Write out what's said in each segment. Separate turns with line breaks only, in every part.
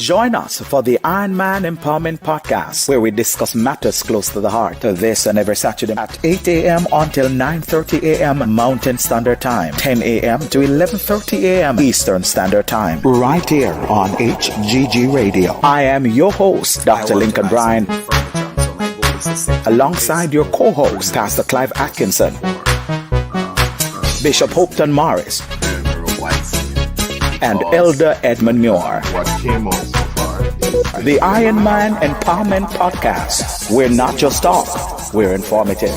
Join us for the Iron Man Empowerment Podcast, where we discuss matters close to the heart. This and every Saturday at 8 a.m. until 9:30 a.m. Mountain Standard Time, 10 a.m. to 11:30 a.m. Eastern Standard Time, right here on HGG Radio. I am your host, Dr. Lincoln Bryan, alongside your co-host, Pastor Clive Atkinson, Bishop Hopton Morris, and Elder Edmund Muir. The Iron Man Empowerment Podcast. We're not just talk, we're informative.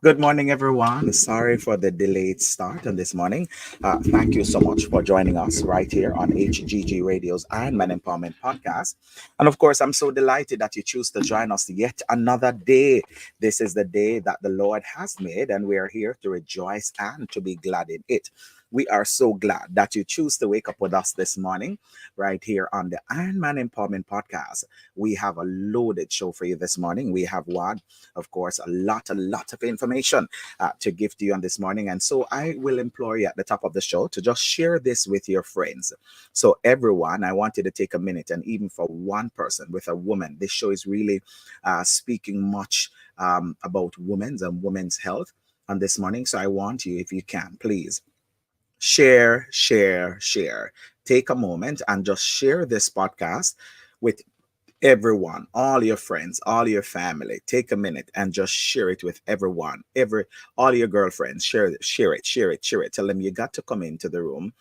Good morning, everyone. Sorry for the delayed start on this morning. Thank you so much for joining us right here on HGG Radio's Iron Man Empowerment Podcast. And of course, I'm so delighted that you choose to join us yet another day. This is the day that the Lord has made, and we are here to rejoice and to be glad in it. We are so glad that you choose to wake up with us this morning right here on the Iron Man Empowerment Podcast. We have a loaded show for you this morning. We have of course, a lot of information to give to you on this morning. And so I will implore you at the top of the show to just share this with your friends. So everyone, I want you to take a minute, and even for one person with a woman, this show is really speaking much about women's health on this morning. So I want you, if you can, please, share. Take a moment and just share this podcast with everyone, all your friends, all your family. Take a minute and just share it with everyone, all your girlfriends. Share it. Tell them you got to come into the room.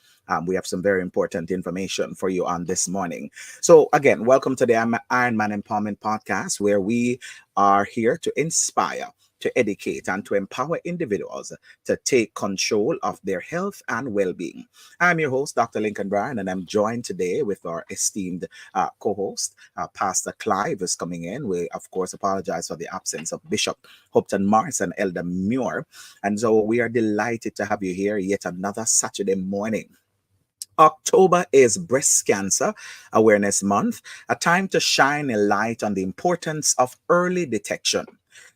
We have some very important information for you on this morning. So again, welcome to the Iron Man Empowerment Podcast, where we are here to inspire, to educate, and to empower individuals to take control of their health and well-being. I'm your host, Dr. Lincoln Bryan, and I'm joined today with our esteemed co-host, Pastor Clive is coming in. We, of course, apologize for the absence of Bishop Hopton Morris and Elder Muir. And so we are delighted to have you here yet another Saturday morning. October is Breast Cancer Awareness Month, a time to shine a light on the importance of early detection,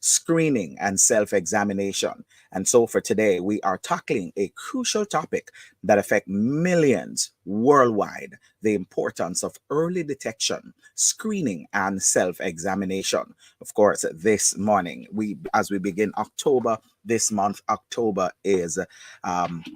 screening, and self-examination. And so for today, we are tackling a crucial topic that affects millions worldwide: the importance of early detection, screening, and self-examination. Of course, this morning, as we begin October, this month, October is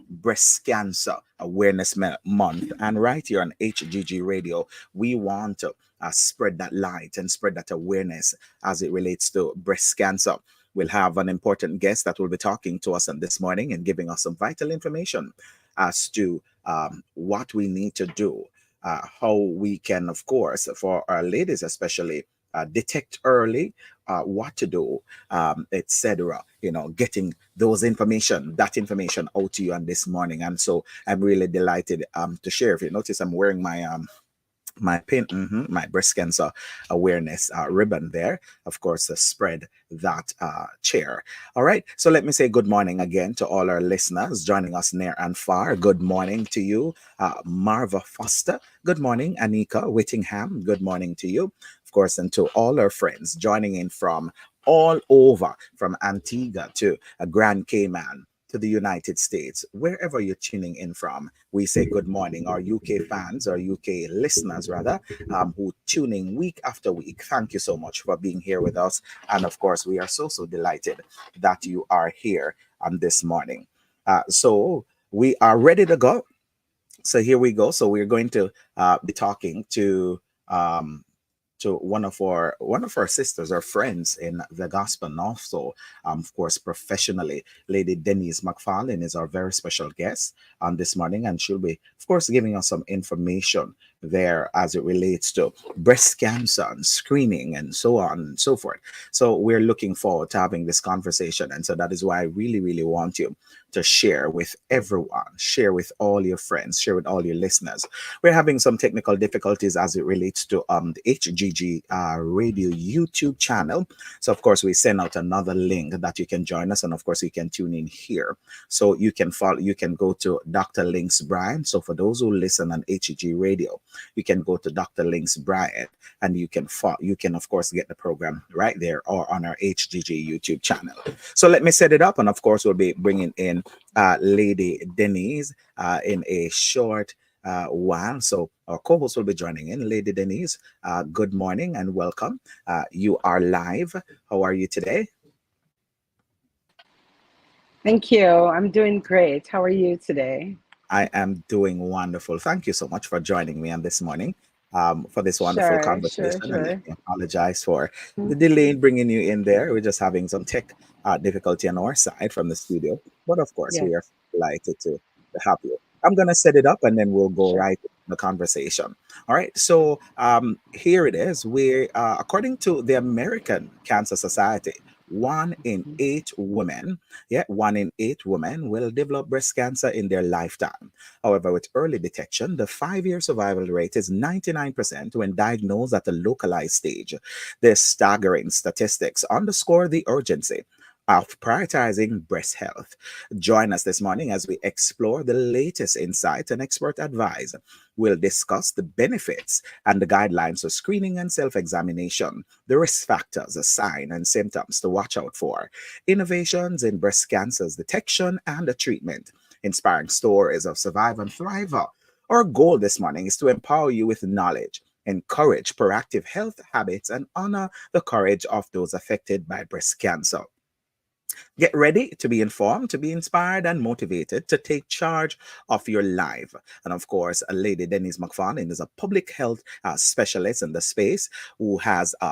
Breast Cancer Awareness Month. And right here on HGG Radio, we want to spread that light and spread that awareness as it relates to breast cancer. We'll have an important guest that will be talking to us on this morning and giving us some vital information as to what we need to do, how we can, of course, for our ladies especially, detect early, what to do, etc. Getting that information out to you on this morning. And so I'm really delighted to share. If you notice, I'm wearing my pin, my breast cancer awareness ribbon there, of course, to spread that chair. All right. So let me say good morning again to all our listeners joining us near and far. Good morning to you, Marva Foster. Good morning, Anika Whittingham. Good morning to you, of course, and to all our friends joining in from all over, from Antigua to Grand Cayman, to the United States, wherever you're tuning in from. We say good morning. Our UK fans, our UK listeners rather, who tune in week after week. Thank you so much for being here with us. And of course, we are so delighted that you are here on this morning. So we are ready to go. So here we go. So we're going to be talking to one of our sisters or friends in the gospel, and also, of course, professionally, Lady Denise McFarlane is our very special guest on this morning, and she'll be, of course, giving us some information there as it relates to breast cancer and screening and so on and so forth. So we're looking forward to having this conversation. And so that is why I really, really want you to share with everyone, share with all your friends, share with all your listeners. We're having some technical difficulties as it relates to the HGG radio YouTube channel. So of course we send out another link that you can join us, and of course you can tune in here. So you can follow, you can go to Dr. Links Bryan. So for those who listen on HGG radio, you can go to Dr. Links Bryan, and you can follow, you can of course get the program right there or on our HGG YouTube channel. So let me set it up, and of course we'll be bringing in Lady Denise in a short while. So our co-host will be joining in. Lady Denise, good morning and welcome. You are live. How are you today?
Thank you. I'm doing great. How are you today?
I am doing wonderful. Thank you so much for joining me on this morning for this wonderful
Sure, sure,
conversation. And let
sure.
me apologize for the delay in bringing you in there. We're just having some tech difficulty on our side from the studio. But of course,
Yeah,
we are delighted to have you. I'm going to set it up and then we'll go
sure.
right into the conversation. All right. So here it is. According to the American Cancer Society, 1 in 8 women, yeah, 1 in 8 women will develop breast cancer in their lifetime. However, with early detection, the 5 year survival rate is 99% when diagnosed at a localized stage. These staggering statistics underscore the urgency of prioritizing breast health. Join us this morning as we explore the latest insights and expert advice. We'll discuss the benefits and the guidelines for screening and self examination, the risk factors, the signs and symptoms to watch out for, innovations in breast cancer's detection and the treatment, inspiring stories of survive and thrive. Our goal this morning is to empower you with knowledge, encourage proactive health habits, and honor the courage of those affected by breast cancer. Get ready to be informed, to be inspired, and motivated to take charge of your life. And of course, Lady Denise McFarlane is a public health specialist in the space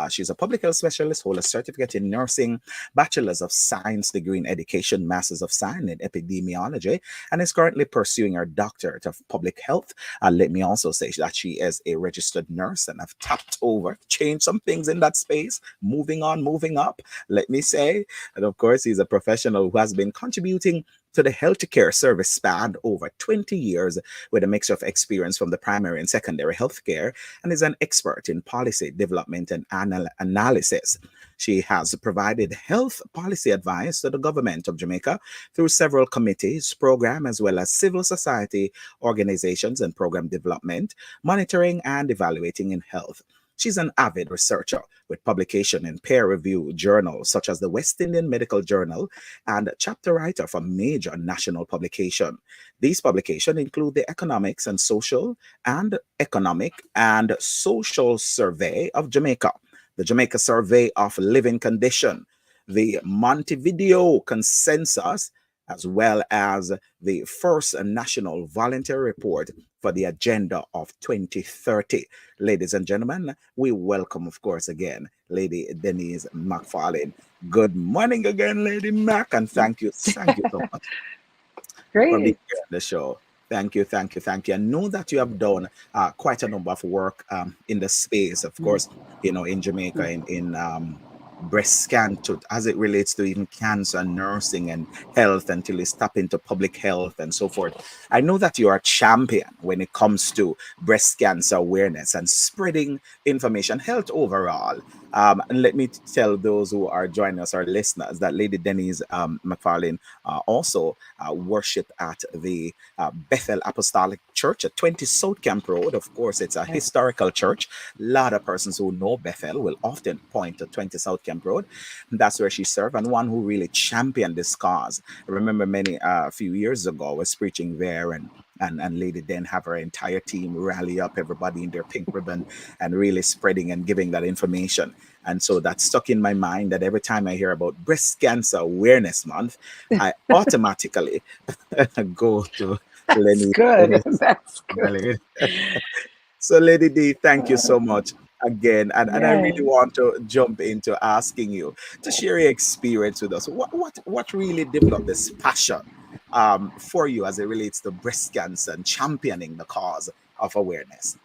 she's a public health specialist, holds a certificate in nursing, bachelor's of science degree in education, master's of science in epidemiology, and is currently pursuing her doctorate of public health. Let me also say that she is a registered nurse and have tapped over, changed some things in that space, moving on, moving up, let me say. And of course, he's a professional who has been contributing to the healthcare service span over 20 years with a mix of experience from the primary and secondary healthcare, and is an expert in policy development and analysis. She has provided health policy advice to the government of Jamaica through several committees, program, as well as civil society organizations and program development, monitoring and evaluating in health. She's an avid researcher with publication in peer-reviewed journals such as the West Indian Medical Journal and chapter writer for major national publication. These publications include the Economic and Social Survey of Jamaica, the Jamaica Survey of Living Condition, the Montevideo Consensus, as well as the first national voluntary report for the agenda of 2030. Ladies and gentlemen, we welcome, of course, again, Lady Denise McFarlane. Good morning again, Lady Mac, and thank you so much for being
Great.
here on the show. Thank you, thank you, thank you. I know that you have done quite a number of work in the space, of
Mm,
course, in Jamaica,
mm.
in breast scan to as it relates to even cancer, nursing, and health until you step into public health and so forth. I know that you are a champion when it comes to breast cancer awareness and spreading information, health overall. And let me tell those who are joining us, our listeners, that Lady Denise McFarlane also worship at the Bethel Apostolic Church at 20 South Camp Road. Of course, it's a
Yeah.
historical church. A lot of persons who know Bethel will often point to 20 South Camp Road. That's where she served, and one who really championed this cause. I remember many a few years ago, I was preaching there, and Lady Den have her entire team rally up, everybody in their pink ribbon, and really spreading and giving that information. And so that stuck in my mind that every time I hear about Breast Cancer Awareness Month, I automatically go to
That's
Lenny.
good. That's good.
So, Lady D, thank you so much again. And I really
Right.
want to jump into asking you to share your experience with us. What really developed this passion for you as it relates to breast cancer and championing the cause of awareness?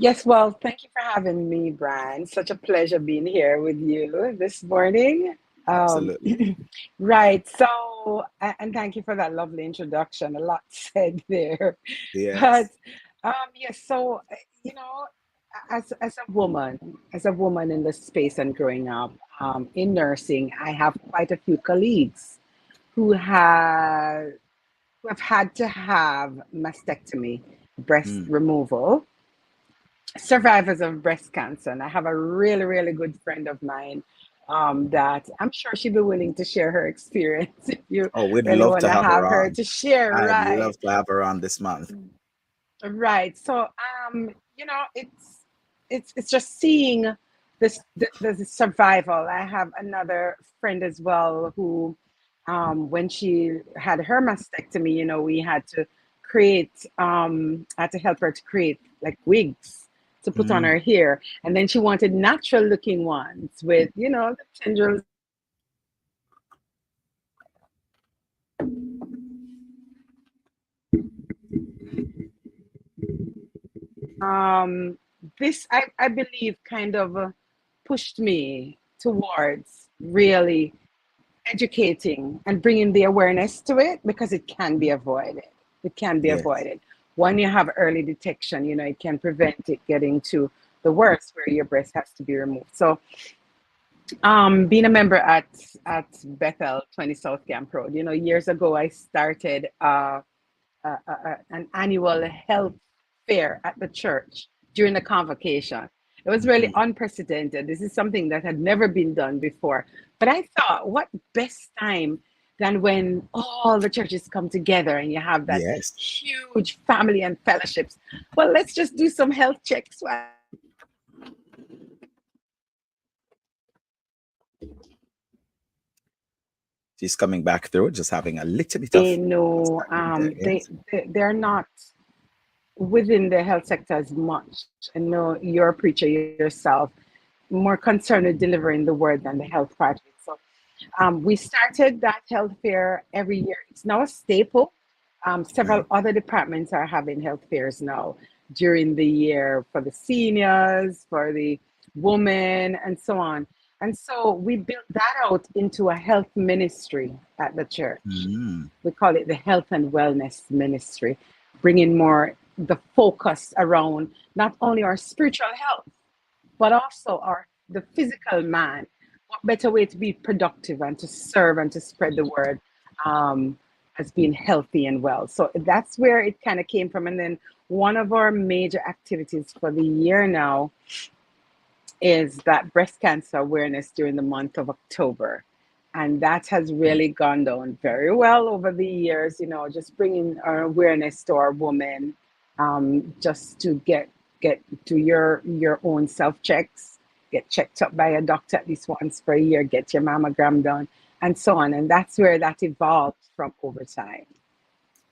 Yes, well, thank you for having me, Brian. Such a pleasure being here with you this morning. Um,
Absolutely.
right. So, and thank you for that lovely introduction. A lot said there, but
Yes.
yes. So, as a woman in this space and growing up in nursing, I have quite a few colleagues who have who have had to have mastectomy, breast
Mm.
removal, survivors of breast cancer. And I have a really, really good friend of mine that I'm sure she'd be willing to share her experience if you
Oh, we'd
really
love
want
to
to
have her
have her
on.
to share,
I'd
right?
love to have her on this month.
Right. So, it's just seeing the survival. I have another friend as well who, when she had her mastectomy, we had to help her to create like wigs to put on
Mm.
her hair, and then she wanted natural looking ones with, the tendrils and everything. This I believe kind of pushed me towards really educating and bringing the awareness to it because it can be avoided. It can be
Yes.
avoided. When you have early detection, it can prevent it getting to the worst where your breast has to be removed. So, being a member at Bethel 20 South Camp Road, years ago I started an annual health fair at the church during the convocation. It was really
Mhm.
unprecedented. This is something that had never been done before. But I thought, what best time than when all the churches come together and you have that
Yes.
huge family and fellowships. Well, let's just do some health checks while we're here. So
She's coming back through, just having a little bit
they
of
know
yes.
they're not within the health sector as much. I know you're a preacher yourself, more concerned with delivering the word than the health part of it. So we started that health fair every year. It's now a staple. Several
Right.
other departments are having health fairs now during the year for the seniors, for the women, and so on. And so we built that out into a health ministry at the church.
Mm.
We call it the health and wellness ministry, bringing more the focus around not only our spiritual health, but also our the physical man. What better way to be productive and to serve and to spread the word um, as being healthy and well? So that's where it kind of came from. And then one of our major activities for the year now is that breast cancer awareness during the month of October. And that has really gone down very well over the years, just bringing our awareness to our women, just to get to your own self checks, get checked up by a doctor at least once per year, get your mammogram done, and so on. And that's where that evolved from over time.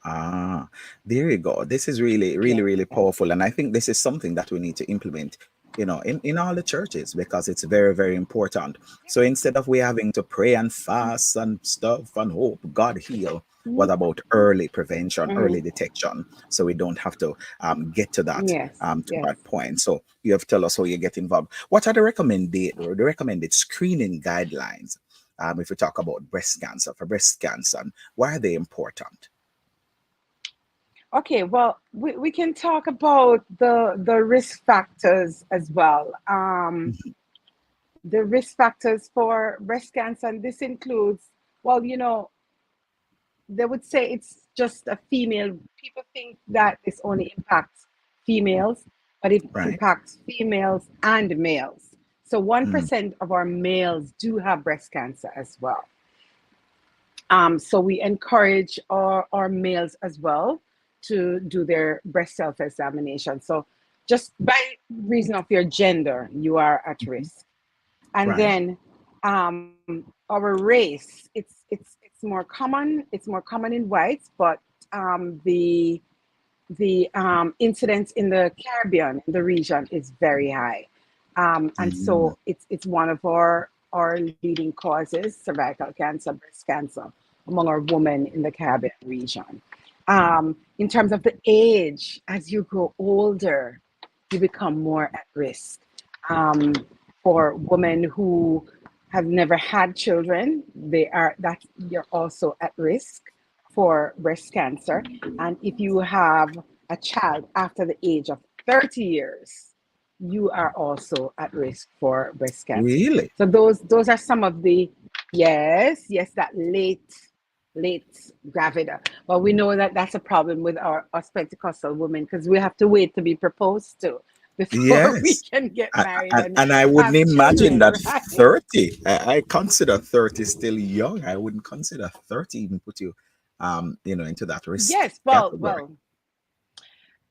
Ah, there you go. This is really, really,
Yeah.
really powerful. And I think this is something that we need to implement, in all the churches because it's very, very important. So instead of we having to pray and fast and stuff and hope God heal, what
Mhm.
about early prevention, early
Mhm.
detection? So we don't have to get
Yes,
to
yes.
that point. So you have to tell us how you get involved. What are the recommended screening guidelines? If we talk about breast cancer, for breast cancer, why are they important?
Okay, well, we can talk about the risk factors as well. The risk factors for breast cancer, and this includes, well, they would say it's just a female. People think that this only impacts females, but it
Right.
impacts females and males. So
Mm.
1% of our males do have breast cancer as well. So we encourage our males as well to do their breast self examination. So just by reason of your gender, you are at
Mhm.
risk. And
Right.
then our race, it's more common. It's more common in whites, but the incidence in the Caribbean, in the region, is very high. And
Mm.
so it's one of our leading causes: cervical cancer, breast cancer, among our women in the Caribbean region. In terms of the age, as you grow older, you become more at risk. Um, for women who have never had children, they are that you're also at risk for breast cancer. And if you have a child after the age of 30 years, you are also at risk for breast cancer.
Really?
So those are some of the yes, that late gravida. But we know that that's a problem with our us Pentecostal women because we have to wait to be proposed to before we
Yes.
can get married and
And I wouldn't
have
imagine
children,
that
right?
30, I consider 30 still young. I wouldn't consider 30 even put you, into that risk
Yes, well,
category.
well,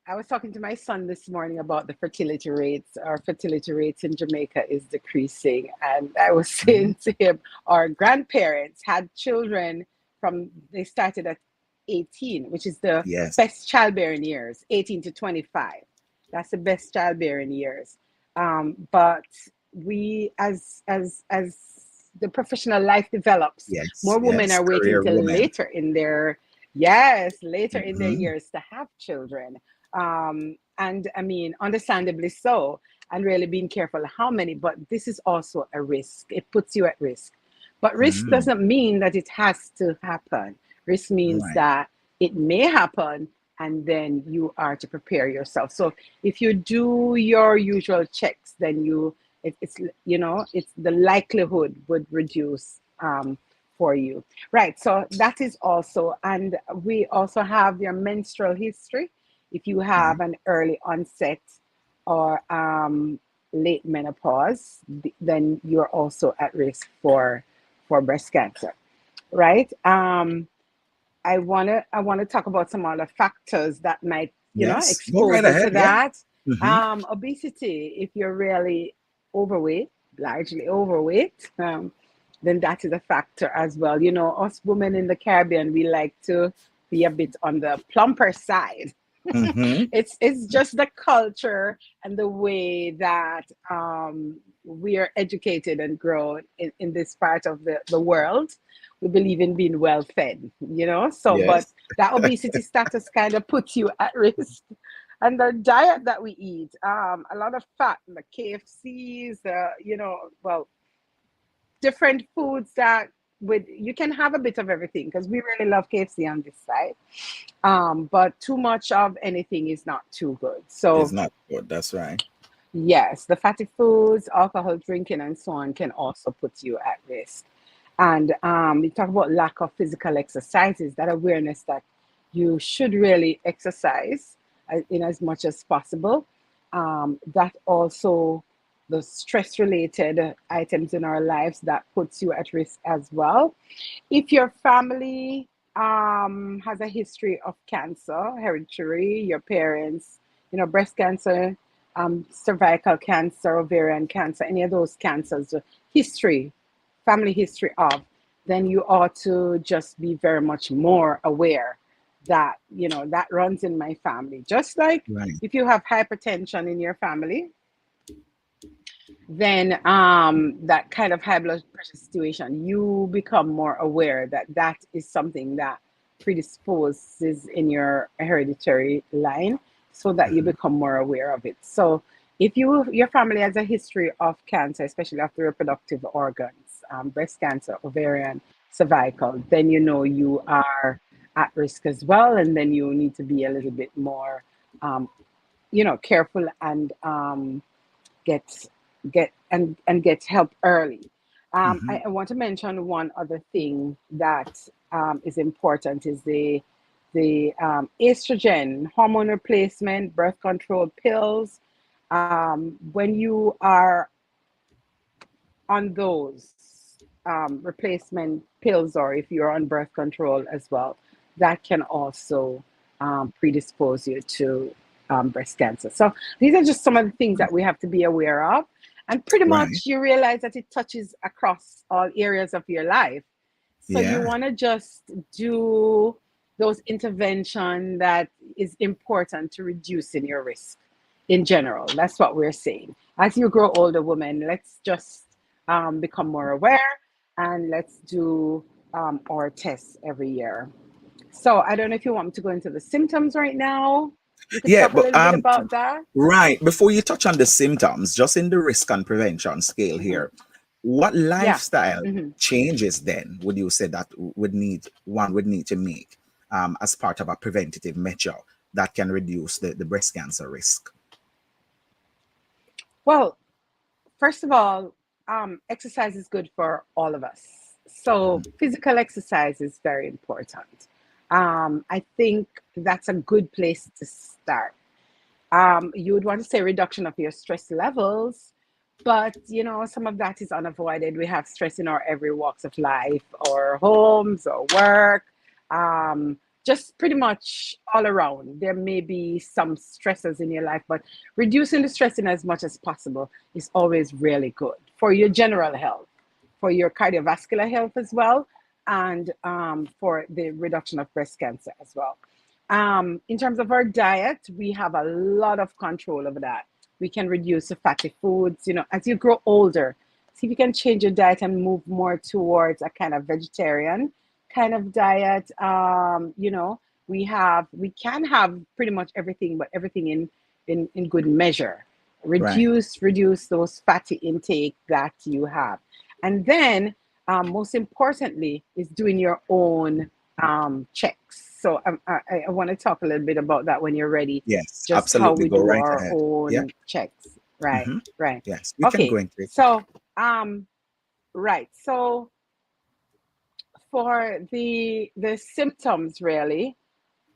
I was talking to my son this morning about the fertility rates. Our fertility rates in Jamaica is decreasing. And I was
Mhm.
saying to him, our grandparents had children from, they started at 18, which is the
Yes.
best childbearing years, 18 to 25. That's the best childbearing years. But we, as the professional life develops,
Yes.
more women
Yes.
are waiting
Career
till
woman.
later in their, yes, later in their
Hmm.
years to have children. And I mean, understandably so, and really being careful how many, but this is also a risk. It puts you at risk. But risk
Mm.
doesn't mean that it has to happen. Risk means
Right.
that it may happen, and then you are to prepare yourself. So if you do your usual checks, then it's it's the likelihood would reduce for you. Right. So that is also, and we also have your menstrual history. If you have
Right.
an early onset or late menopause, then you're also at risk for breast cancer. Right. I wanna talk about some other factors that might
Yes. Go
expose
right
you to
ahead. Yeah.
that.
Hmm.
Obesity. If you're really overweight, largely overweight, then that is a factor as well. You know, us women in the Caribbean, we like to be a bit on the plumper side.
Hmm.
It's just the culture and the way that we are educated and grown in this part of the world. We believe in being well fed, so but
Yes.
that obesity status kind of puts you at risk. And the diet that we eat, a lot of fat, the KFCs, well, different foods that with you can have a bit of everything because we really love KFC on this side. But too much of anything is not too good.
It's
So
not good. That's right.
yes, the fatty foods, alcohol drinking, and so on can also put you at risk. And we talk about lack of physical exercises, that awareness that you should really exercise in as much as possible. That also the stress related items in our lives that puts you at risk as well. If your family has a history of cancer, hereditary, your parents, breast cancer, cervical cancer, ovarian cancer, any of those cancers, history, family history of, then you ought to just be very much more aware that, that runs in my family. Just like
Right.
if you have hypertension in your family, then that kind of high blood pressure situation, you become more aware that that is something that predisposes in your hereditary line, so that you
Mhm.
become more aware of it. So if your family has a history of cancer, especially of the reproductive organs, breast cancer, ovarian, cervical, then you are at risk as well, and then you need to be a little bit more um, careful and get get help early.
Mhm.
I want to mention one other thing that is important is the estrogen hormone replacement, birth control pills. When you are on those replacement pills, or if you're on birth control as well, that can also predispose you to breast cancer. So these are just some of the things that we have to be aware of. And pretty
Right.
much you realize that it touches across all areas of your life. So you
Yeah.
want to just do those intervention that is important to reducing your risk in general. That's what we're saying. As you grow older, women, let's just become more aware, and let's do our tests every year. So I don't know if you want me to go into the symptoms right now. You could
Yeah,
talk a
but
little bit about that.
right before you touch on the symptoms, just in the risk and prevention scale
Hmm.
here, what
Yeah.
lifestyle
Hmm.
changes then would you say that would need to make as part of a preventative measure that can reduce the breast cancer risk?
Well, first of all, exercise is good for all of us. So, physical exercise is very important. I think that's a good place to start. You would want to say reduction of your stress levels, but some of that is unavoided. We have stress in our every walks of life, or homes, or work, um, just pretty much all around. There may be some stresses in your life, but reducing the stress in as much as possible is always really good for your general health, for your cardiovascular health as well, and for the reduction of breast cancer as well. In terms of our diet, we have a lot of control over that. We can reduce the fatty foods. As you grow older, see if you can change your diet and move more towards a kind of vegetarian kind of diet. We can have pretty much everything, but everything in good measure.
Right.
Reduce those fatty intake that you have, and then most importantly is doing your own checks. So I want to talk a little bit about that when you're ready.
Yes,
Just how
absolutely.
we
Go
do
right
our
ahead. Yeah.
own checks. Right,
Hmm.
right.
Yes, we can go
Okay.
into it.
So right. So for the symptoms really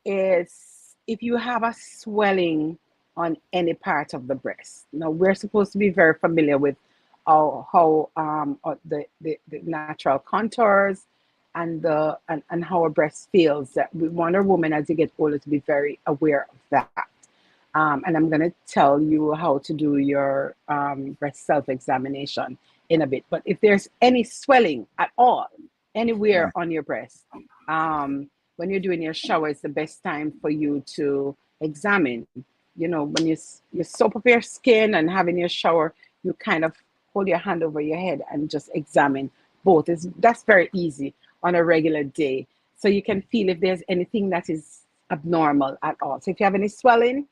is if you have a swelling on any part of the breast. Now we're supposed to be very familiar with the natural contours and how a breast feels. That we want a woman as you get older to be very aware of that. And I'm going to tell you how to do your breast self examination in a bit. But if there's any swelling at all, anywhere
Right.
on your breast, when you're doing your shower, it's the best time for you to examine. When you soap up your skin and having your shower, you kind of hold your hand over your head and just examine both. That's very easy on a regular day. So you can feel if there's anything that is abnormal at all. So if you have any swelling,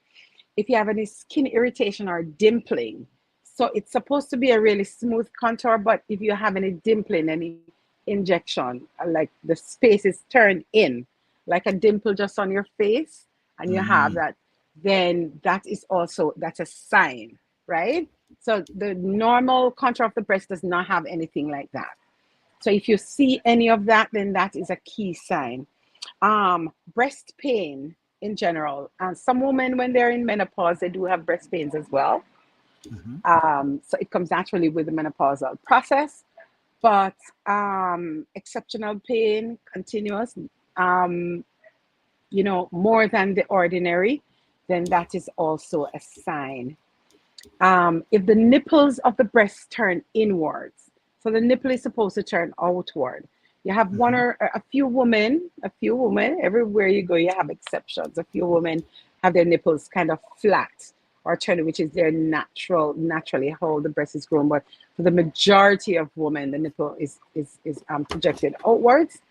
if you have any skin irritation or dimpling. So it's supposed to be a really smooth contour, but if you have any dimpling, any injection, like the space is turned in, like a dimple just on your face, and you have
Hmm.
that, then that's a sign, right? So the normal contour of the breast does not have anything like that. So if you see any of that, then that is a key sign. Breast pain in general. Some women, when they're in menopause, they do have breast pains as well.
Hmm.
So it comes naturally with the menopausal process. But exceptional pain, continuous, um, more than the ordinary, then that is also a sign. If the nipples of the breast turn inwards, so the nipple is supposed to turn outward. You have one
Hmm.
or a few women, everywhere you go, you have exceptions. A few women have their nipples kind of flat or turning, which is their naturally how the breast is grown. But for the majority of women, the nipple is projected outwards.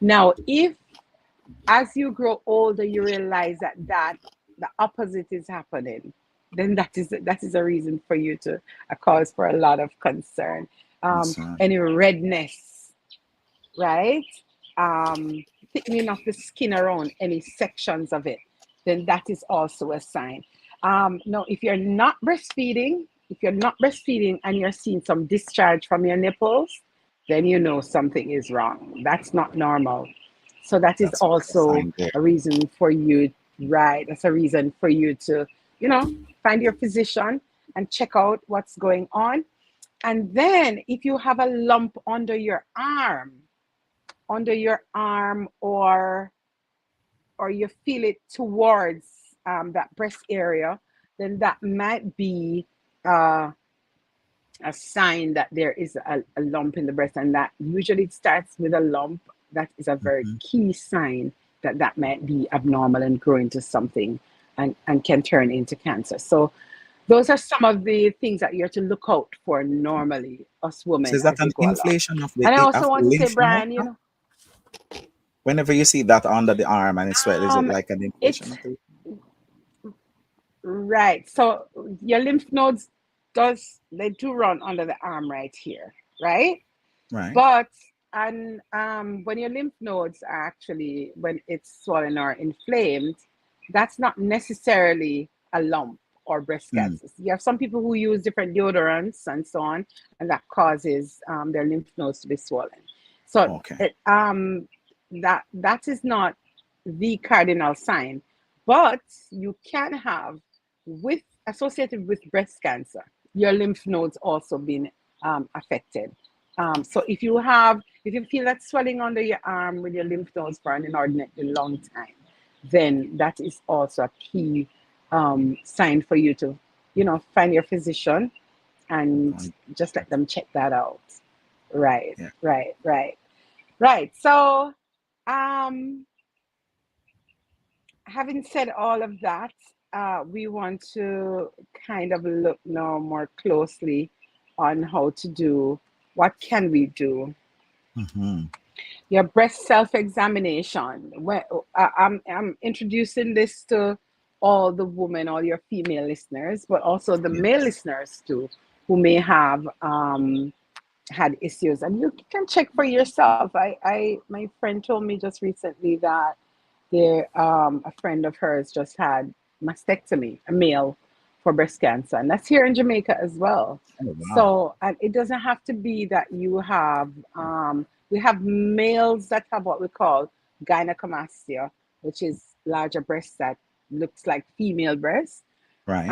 Now, if as you grow older, you realize that the opposite is happening, then that is a reason for you to a cause for a lot of concern.
That's right.
Any redness, right? Thickening of the skin around any sections of it, then that is also a sign. Now, if you're not breastfeeding and you're seeing some discharge from your nipples, then you know something is wrong. That's not normal. So that is
That's a
also
sign there.
a reason for you, right? That's a reason for you to, find your physician and check out what's going on. And then if you have a lump under your arm, or you feel it towards that breast area, then that might be uh, a sign that there is a lump in the breast, and that usually it starts with a lump. That is a very
Hmm.
key sign that that might be abnormal and grow into something, and can turn into cancer. So those are some of the things that you have to look out for normally, us
So
women,
is that
as
an
we go along.
inflation of
And I also
of the
want to say,
lymph node?
Brian,
Whenever you see that under the arm and it's swell, is it
um,
like an inflation
it's
of the?
Right. So your lymph nodes they do run under the arm right here, right?
Right.
But and when your lymph nodes are actually when it's swollen or inflamed, that's not necessarily a lump or breast
Mm.
cancer. You have some people who use different deodorants and so on, and that causes their lymph nodes to be swollen. So
Okay.
that is not the cardinal sign, but you can have with associated with breast cancer, your lymph nodes also being affected. So if you feel that swelling under your arm with your lymph nodes for an inordinately long time, then that is also a key sign for you to, find your physician and
Um,
just let them check that out. Right,
yeah.
right, right, right. So, um, having said all of that, we want to kind of look now more closely on how to do what can we do
Hmm.
your breast self-examination. I'm introducing this to all the women, all your female listeners, but also the male
Yes.
listeners too, who may have had issues. And you can check for yourself. My friend told me just recently that a friend of hers just had mastectomy, a male, for breast cancer, and that's here in Jamaica as well.
Oh, wow.
So, and it doesn't have to be that you have. We have males that have what we call gynecomastia, which is larger breasts that looks like female breasts.
Right.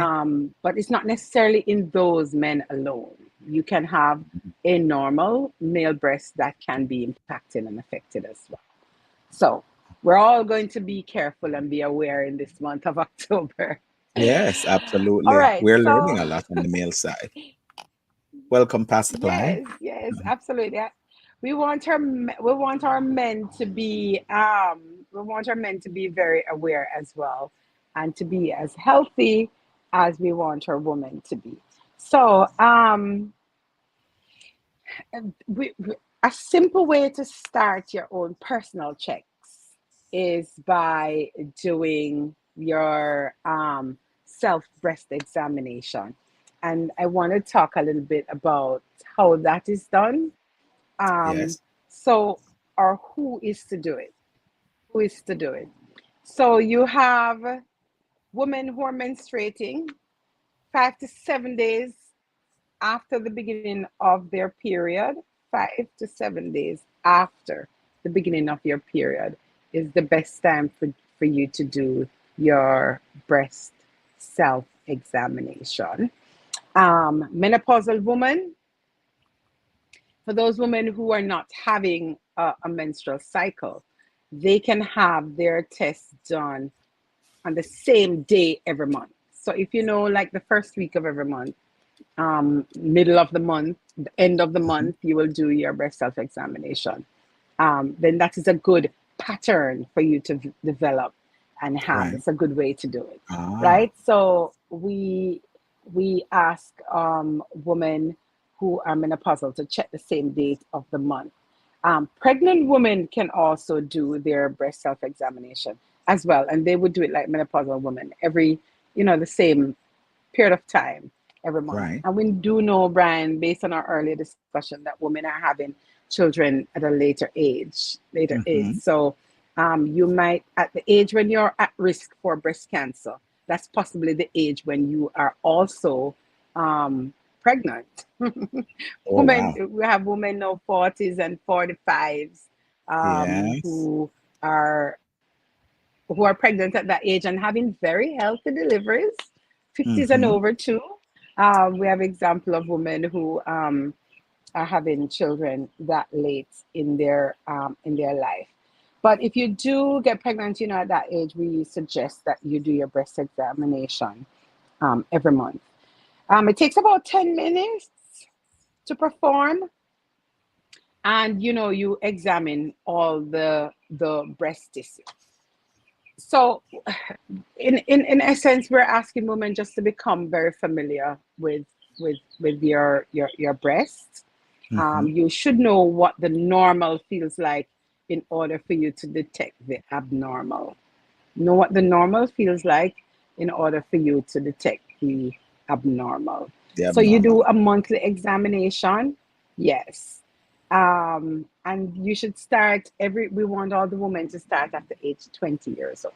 But it's not necessarily in those men alone. You can have a normal male breast that can be impacted and affected as well. So we're all going to be careful and be aware in this month of October.
Yes,
All
absolutely.
right.
We're learning
So
a lot on the male side. Welcome, Pastor Klein.
yes, yes, absolutely. We want our men to be very aware as well, and to be as healthy as we want our women to be. So a simple way to start your own personal checks is by doing your self breast examination. And I want to talk a little bit about how that is done. Um,
Yes.
so, or who is to do it? Who is to do it? So, you have women who are menstruating 5 to 7 days after the beginning of their period, 5 to 7 days after the beginning of your period is the best time for you to do your breast self examination. Menopausal woman, for those women who are not having a menstrual cycle, they can have their tests done on the same day every month. So if you know, like the first week of every month, middle of the month, the end of the
Hmm.
month, you will do your breast self examination. Then that is a good pattern for you to develop and have.
Right.
It's a good way to do it,
Ah,
right? So we ask women who are menopausal to check the same date of the month. Pregnant women can also do their breast self examination as well, and they would do it like menopausal women every, the same period of time every month.
right.
And we do know, Bryan, based on our earlier discussion, that women are having children at a later age.
Hmm.
So you might, at the age when you're at risk for breast cancer, that's possibly the age when you are also pregnant.
Oh,
Women,
wow.
we have women now 40s and 45s
Yes.
are who are pregnant at that age and having very healthy deliveries, 50s and
Hmm.
over too. We have example of women who are having children that late in their life. But if you do get pregnant, at that age, we suggest that you do your breast examination every month. It takes about 10 minutes to perform, and you examine all the breast tissue. So in essence, we're asking women just to become very familiar with your breast.
Hmm.
You should know what the normal feels like in order for you to detect the abnormal. Know what the normal feels like, in order for you to detect the abnormal.
The
So you do
abnormal.
a monthly examination, yes. And you should start we want all the women to start after age 20 years old.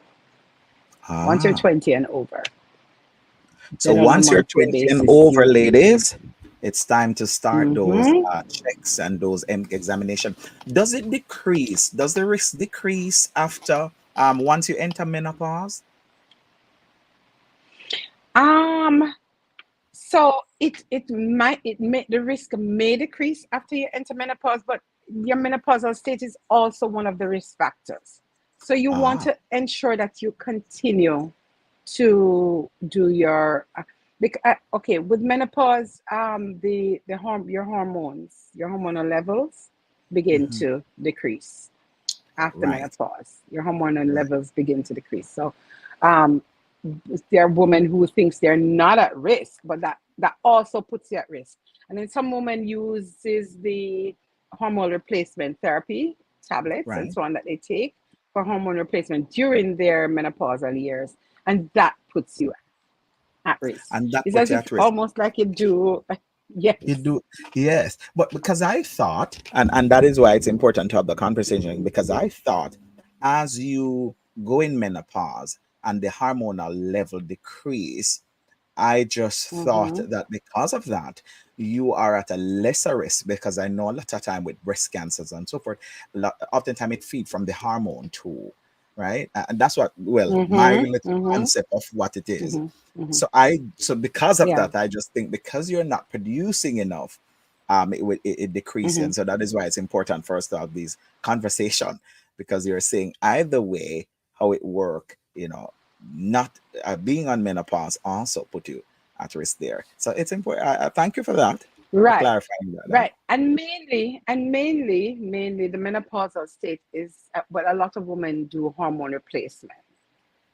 Once you're
Ah.
20 and over,
So
then on a
once you're
monthly
20 and
basis,
over,
you.
ladies, it's time to start those
Mm-hmm.
checks and those examination. Does it decrease? Does the risk decrease after once you enter menopause?
Um, so it may the risk may decrease after you enter menopause, but your menopausal state is also one of the risk factors. So you want
Ah.
to ensure that you continue to do your okay, with menopause, your hormones, your hormonal levels begin
Mhm.
to decrease after
Right.
menopause. Your hormonal
Right.
levels begin to decrease. So um, there are women who thinks they're not at risk, but that also puts you at risk. And then some women uses the hormone replacement therapy tablets and
Right.
so on that they take for hormone replacement during their menopausal years, and that puts you at risk.
And that
It's
puts
as
you
if
at risk.
almost like you do. Yes.
You do, yes. But because I thought, and that is why it's important to have the conversation, because I thought as you go in menopause and the hormonal level decrease, I just thought
Mm-hmm.
that because of that, you are at a lesser risk because I know a lot of time with breast cancers and so forth, oftentimes it feed from the hormone too, right? And that's what, well, my
Mm-hmm.
little
Mm-hmm.
concept of what it is.
Mm-hmm. Mm-hmm.
So because of
Yeah.
that, I just think because you're not producing enough, it decreases,
Mm-hmm.
and so that is why it's important for us to have these conversation because you're saying either way how it work, not being on menopause also put you at risk there. So it's important. I thank you for
Right.
clarifying that.
Right. Mainly, the menopausal state is what a lot of women do hormone replacement.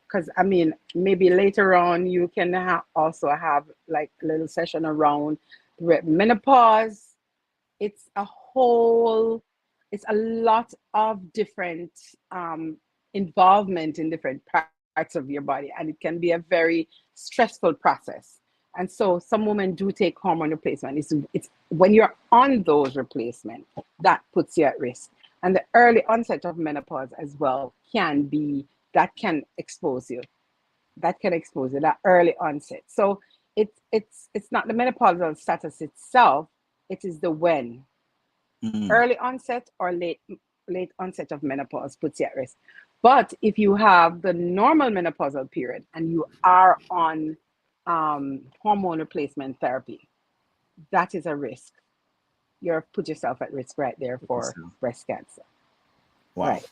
Because I mean, maybe later on you can also have like a little session around menopause. It's a whole, it's a lot of different involvement in different parts of your body, and it can be a very stressful process. And so some women do take hormone replacement. It's when you're on those replacement that puts you at risk. And the early onset of menopause as well can be that can expose you. That can expose you, that early onset. So it's not the menopausal status itself, it is the when.
Mm,
Early onset or late onset of menopause puts you at risk. But if you have the normal menopausal period and you are on hormone replacement therapy, that is a risk. You're put yourself at risk right there for
so,
breast cancer.
wow.
Right.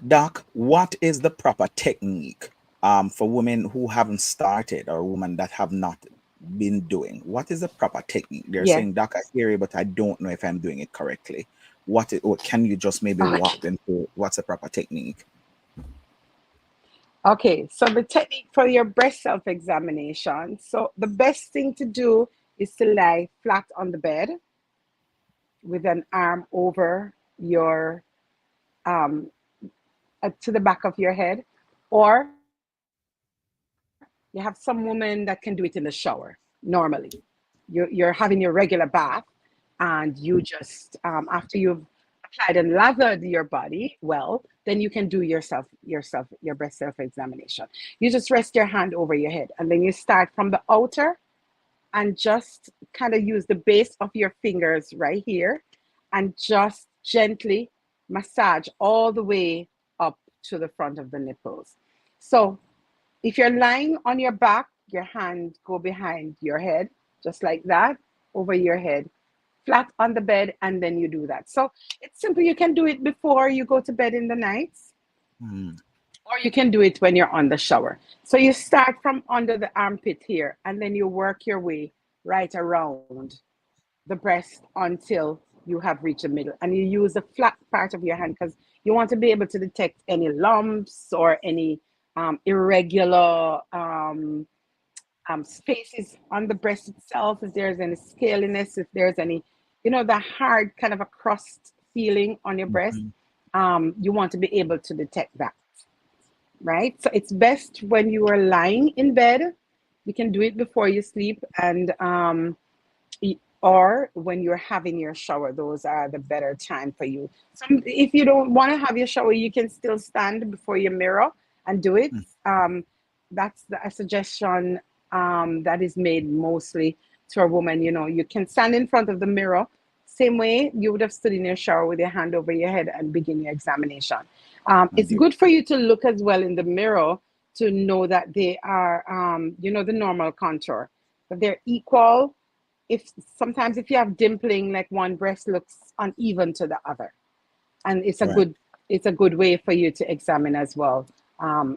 Doc, what is the proper technique for women who haven't started or women that have not been doing? What is the proper technique? They're
Yeah.
saying, Doc, I hear you, but I don't know if I'm doing it correctly. Or can you just maybe walk
Okay.
them through what's the proper technique?
Okay. So the technique for your breast self examination. So the best thing to do is to lie flat on the bed with an arm over your um, to the back of your head, or you have some women that can do it in the shower normally. You're having your regular bath, and you just after you've applied and lathered your body well, then you can do your breast self examination. You just rest your hand over your head, and then you start from the outer and just kind of use the base of your fingers right here and just gently massage all the way up to the front of the nipples. So if you're lying on your back, your hand go behind your head, just like that, over your head, flat on the bed, and then you do that. So it's simple. You can do it before you go to bed in the nights,
Mm,
or you can do it when you're on the shower. So you start from under the armpit here, and then you work your way right around the breast until you have reached the middle. And you use the flat part of your hand because you want to be able to detect any lumps or any irregular spaces on the breast itself, if there's any scaliness, if there's any, the hard kind of a crust feeling on your breast.
mhm.
You want to be able to detect that. right? So it's best when you are lying in bed. You can do it before you sleep, and or when you're having your shower. Those are the better time for you. If you don't want to have your shower, you can still stand before your mirror and do it.
Mm.
um, that's a suggestion that is made mostly to a woman. You know, you can stand in front of the mirror, same way you would have stood in your shower with your hand over your head and begin your examination. It's
Okay.
good for you to look as well in the mirror to know that they are, the normal contour, that they're equal. If sometimes if you have dimpling, like one breast looks uneven to the other, and
Right.
it's a good way for you to examine as well,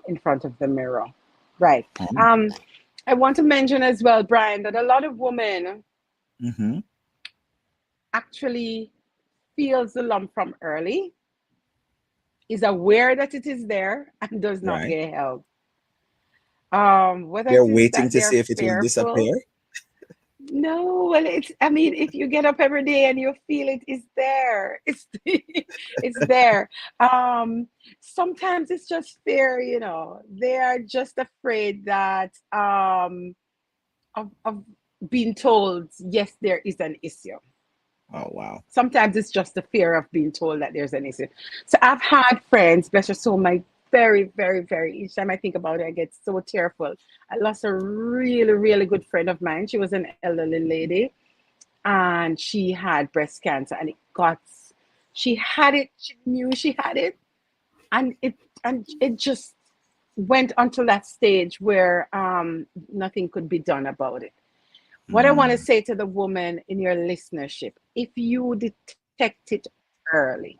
in front of the mirror, right?
Oh.
um, I want to mention as well, Brian, that a lot of women
Mm-hmm.
actually feels the lump from early, is aware that it is there, and does not
Right.
get help. Whether
They're
it is
waiting
that
to
they're
see if it will
fearful.
disappear.
No, well, I mean, if you get up every day and you feel it is there, it's it's there. Um, Sometimes it's just fear, they are just afraid that of being told, yes, there is an issue.
Oh wow.
Sometimes it's just the fear of being told that there's an issue. So I've had friends, bless her soul, my very, very, very, each time I think about it, I get so tearful. I lost a really, really good friend of mine. She was an elderly lady, and she had breast cancer, and she had it, she knew she had it, and it just went until that stage where nothing could be done about it. What I want to
Mm.
say to the woman in your listenership, if you detect it early,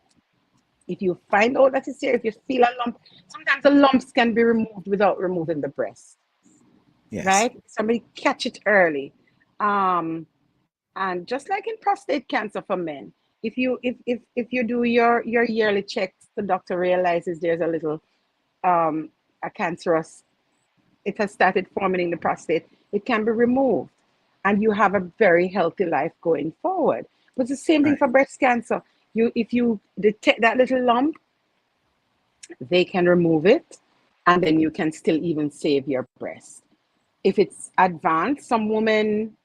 if you find out that it's here, if you feel a lump, sometimes the lumps can be removed without removing the breast,
Yes.
right? Somebody catch it early. Um, and just like in prostate cancer for men, if you do your yearly checks, the doctor realizes there's a cancerous, it has started forming in the prostate, it can be removed, and you have a very healthy life going forward. But it's the same thing
Right.
for breast cancer. If you detect that little lump, they can remove it, and then you can still even save your breast. If it's advanced, some women,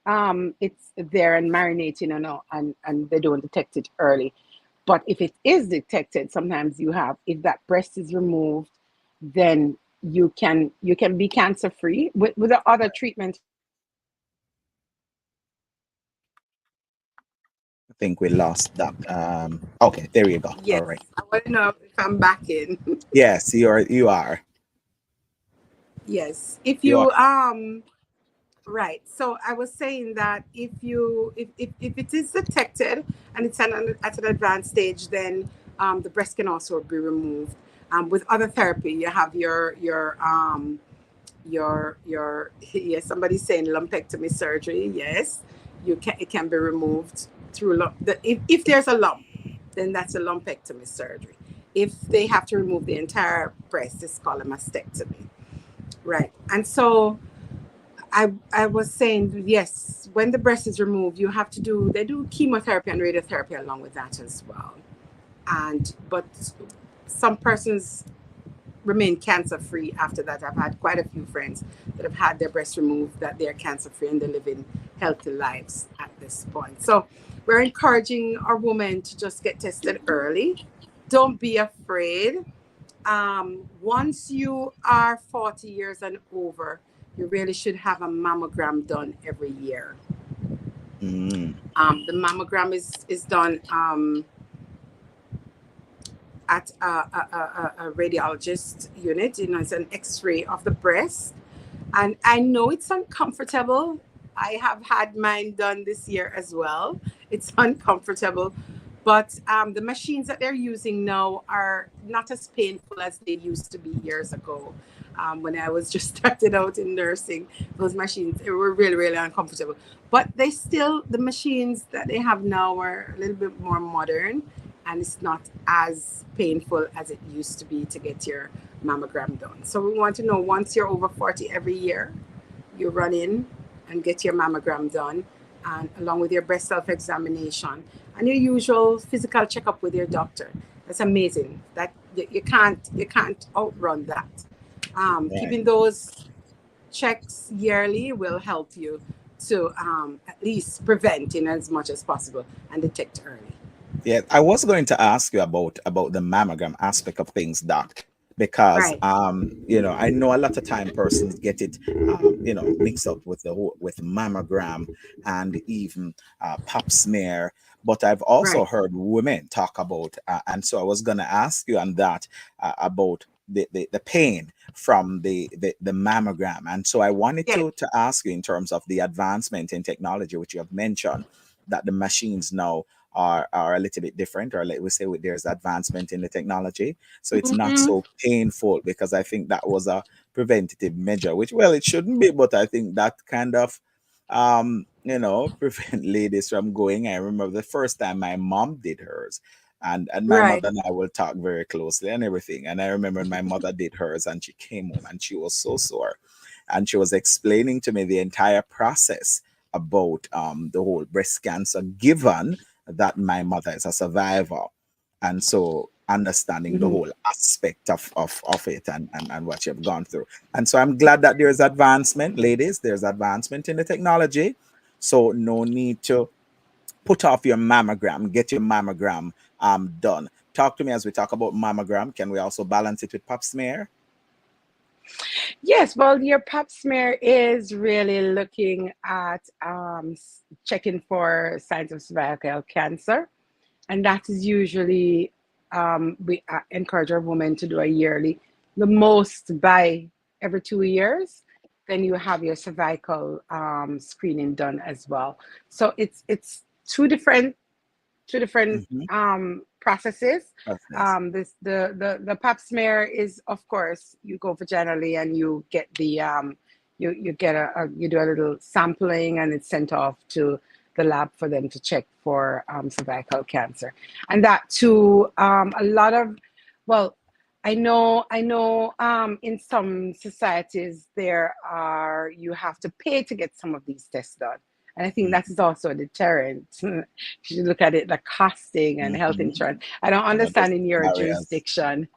it's there and marinating, and they don't detect it early. But if it is detected, sometimes if that breast is removed, then you can be cancer free with the other treatments as well.
I think we lost that. Okay, there you go. All
Yes,
right.
I want to know if I'm back in.
Yes, you are.
Yes, if
You are.
you right. So I was saying that if it is detected and it's at an advanced stage, then the breast can also be removed. With other therapy, you have your yes, somebody's saying lumpectomy surgery. Yes, it can be removed through if there's a lump, then that's a lumpectomy surgery. If they have to remove the entire breast, it's called a mastectomy. Right. And so I was saying, yes, when the breast is removed, they do chemotherapy and radiotherapy along with that as well. But some persons remain cancer free after that. I've had quite a few friends that have had their breast removed, that they're cancer free and they're living healthy lives at this point. So we're encouraging our women to just get tested early. Don't be afraid. Once you are 40 years and over, you really should have a mammogram done every year.
Mm.
The mammogram is done at a radiologist unit. It's an X-ray of the breast, and I know it's uncomfortable. I have had mine done this year as well. It's uncomfortable, but the machines that they're using now are not as painful as they used to be years ago. When I was just started out in nursing, those machines, they were really, really uncomfortable. But the machines that they have now are a little bit more modern, and it's not as painful as it used to be to get your mammogram done. So we want to know, once you're over 40 every year, you run in and get your mammogram done, and along with your breast self examination and your usual physical checkup with your doctor. That's amazing. That you can't outrun that.
Right.
Keeping those checks yearly will help you to at least prevent in as much as possible and detect early.
Yeah, I was going to ask you about the mammogram aspect of things, doc, because
Right,
I know a lot of time persons get it mixed up with with mammogram and even pap smear. But I've also
right.
heard women talk about, and so I was going to ask you on that about the pain from the mammogram. And so I wanted
Yes.
to ask you in terms of the advancement in technology, which you have mentioned, that the machines now are a little bit different, or like we say, there's advancement in the technology, so it's not
Hmm.
so painful, because I think that was a preventative measure, which, well, it shouldn't be, but I think that kind of prevent ladies from going. I remember the first time my mom did hers, and my
Right.
mother and I will talk very closely and everything, and I remember when my mother did hers and she came home and she was so sore, and she was explaining to me the entire process about the whole breast cancer, given that my mother is a survivor. And so understanding the
Hmm.
whole aspect of it, and what you've gone through. And so I'm glad that there's advancement, ladies, there's advancement in the technology. So no need to put off your mammogram, get your mammogram done. Talk to me as we talk about mammogram. Can we also balance it with pap smear?
Yes, well, your pap smear is really looking at checking for signs of cervical cancer, and that is usually we encourage our women to do a yearly, the most by every 2 years. Then you have your cervical screening done as well. So it's two different
Mm-hmm.
processes.
Yes.
This the pap smear is, of course, you go vaginally and you get the you get you do a little sampling and it's sent off to the lab for them to check for cervical cancer, and that too a lot of, well, I know in some societies there are, you have to pay to get some of these tests done, and I think that
Mm-hmm.
is also a deterrent. If you look at it, the costing and health
Mm-hmm.
insurance. I don't
There's
understand in your
barriers.
jurisdiction.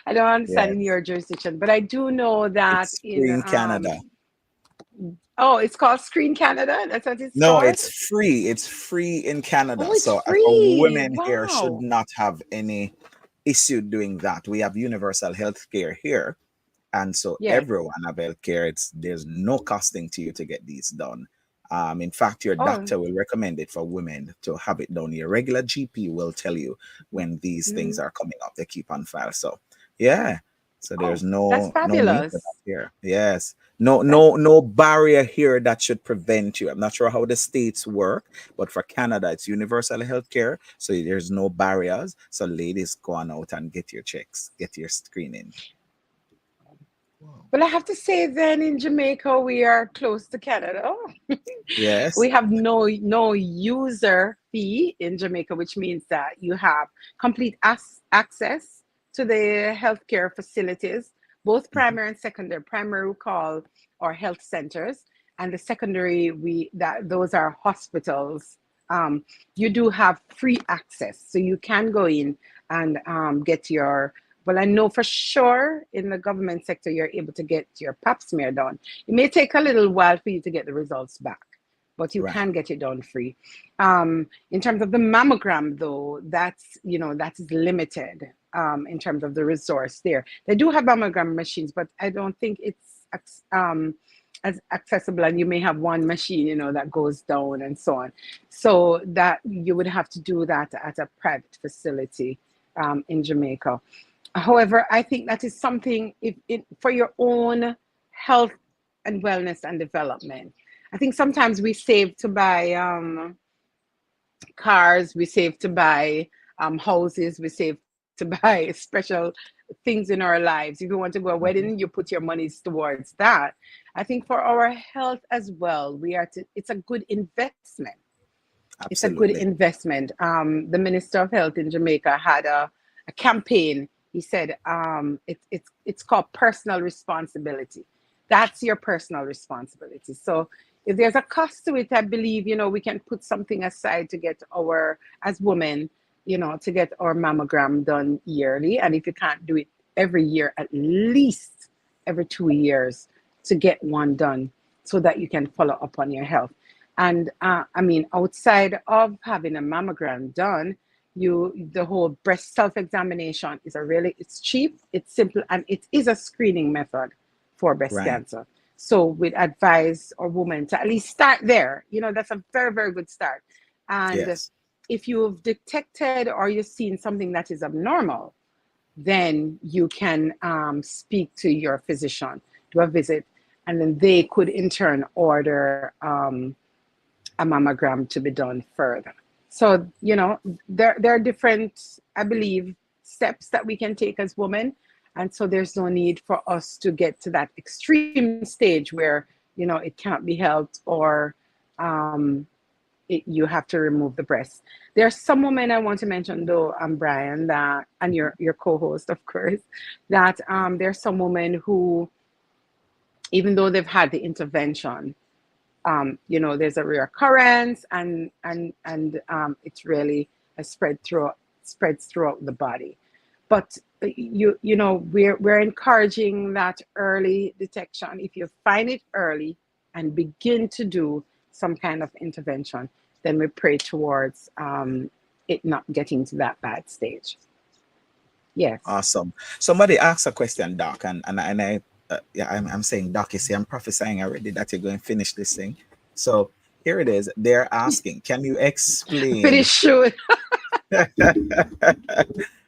I don't understand in
Yes.
your jurisdiction, but I do know that
It's
in
free in Canada.
oh, it's called Screen Canada. That's what it's
No,
called.
it's free. It's free in Canada.
Oh, it's
So
free.
women here should
Wow.
not have any issue doing that. We have universal health care here. And so
Yes.
everyone have health care. There's no costing to you to get these done. In fact, your
Oh.
doctor will recommend it for women to have it done. Your regular GP will tell you when these things
Mhm.
are coming up. They keep on file. So yeah. So there's
Oh, that's
no need for that
fabulous.
here. Yes. No,
That's
no barrier here that should prevent you. I'm not sure how the states work, but for Canada, it's universal health care. So there's no barriers. So ladies, go on out and get your checks, get your screening. Wow.
well. I have to say, then in Jamaica we are close to Canada.
Yes.
We have no user fee in Jamaica, which means that you have complete access to the healthcare facilities, both
Mhm.
primary and secondary. Primary we call our health centers, and the secondary, we that those are hospitals. You do have free access, so you can go in and get your. Well, I know for sure in the government sector you're able to get your pap smear done. It may take a little while for you to get the results back, but you
Right.
can get it done free. In terms of the mammogram, though, that is limited in terms of the resource there. They do have mammogram machines, but I don't think it's as accessible. And you may have one machine, that goes down and so on. So that you would have to do that at a private facility in Jamaica. However, I think that is something, if it for your own health and wellness and development. I think sometimes we save to buy cars, we save to buy houses, we save to buy special things in our lives. If you want to go a wedding,
Mhm.
you put your monies towards that. I think for our health as well, it's a good investment. It's a good
Absolutely.
investment. The Minister of Health in Jamaica had a campaign. He said it's called personal responsibility. That's your personal responsibility. So if there's a cost to it, I believe we can put something aside to get our, as women, to get our mammogram done yearly. And if you can't do it every year, at least every 2 years to get one done so that you can follow up on your health. And I mean, outside of having a mammogram done, the whole breast self-examination is a really, it's cheap, it's simple, and it is a screening method for breast
Right.
cancer. So we'd advise a woman to at least start there. That's a very, very good start. And
Yes.
if you've detected or you've seen something that is abnormal, then you can speak to your physician, do a visit, and then they could in turn order a mammogram to be done further. So, there are different, I believe, steps that we can take as women. And so there's no need for us to get to that extreme stage where, it can't be helped, or you have to remove the breast. There are some women I want to mention, though, Brian, that, and your co-host, of course, that there are some women who, even though they've had the intervention, there's a reoccurrence, and it's really a spreads throughout the body. But we're encouraging that early detection. If you find it early and begin to do some kind of intervention, then we pray towards it not getting to that bad stage. Yes.
Awesome. Somebody asked a question, Doc, and I, yeah, I'm saying, Doc, you see, I'm prophesying already that you're going to finish this thing. So here it is. They're asking, can you
Pretty
explain?
sure.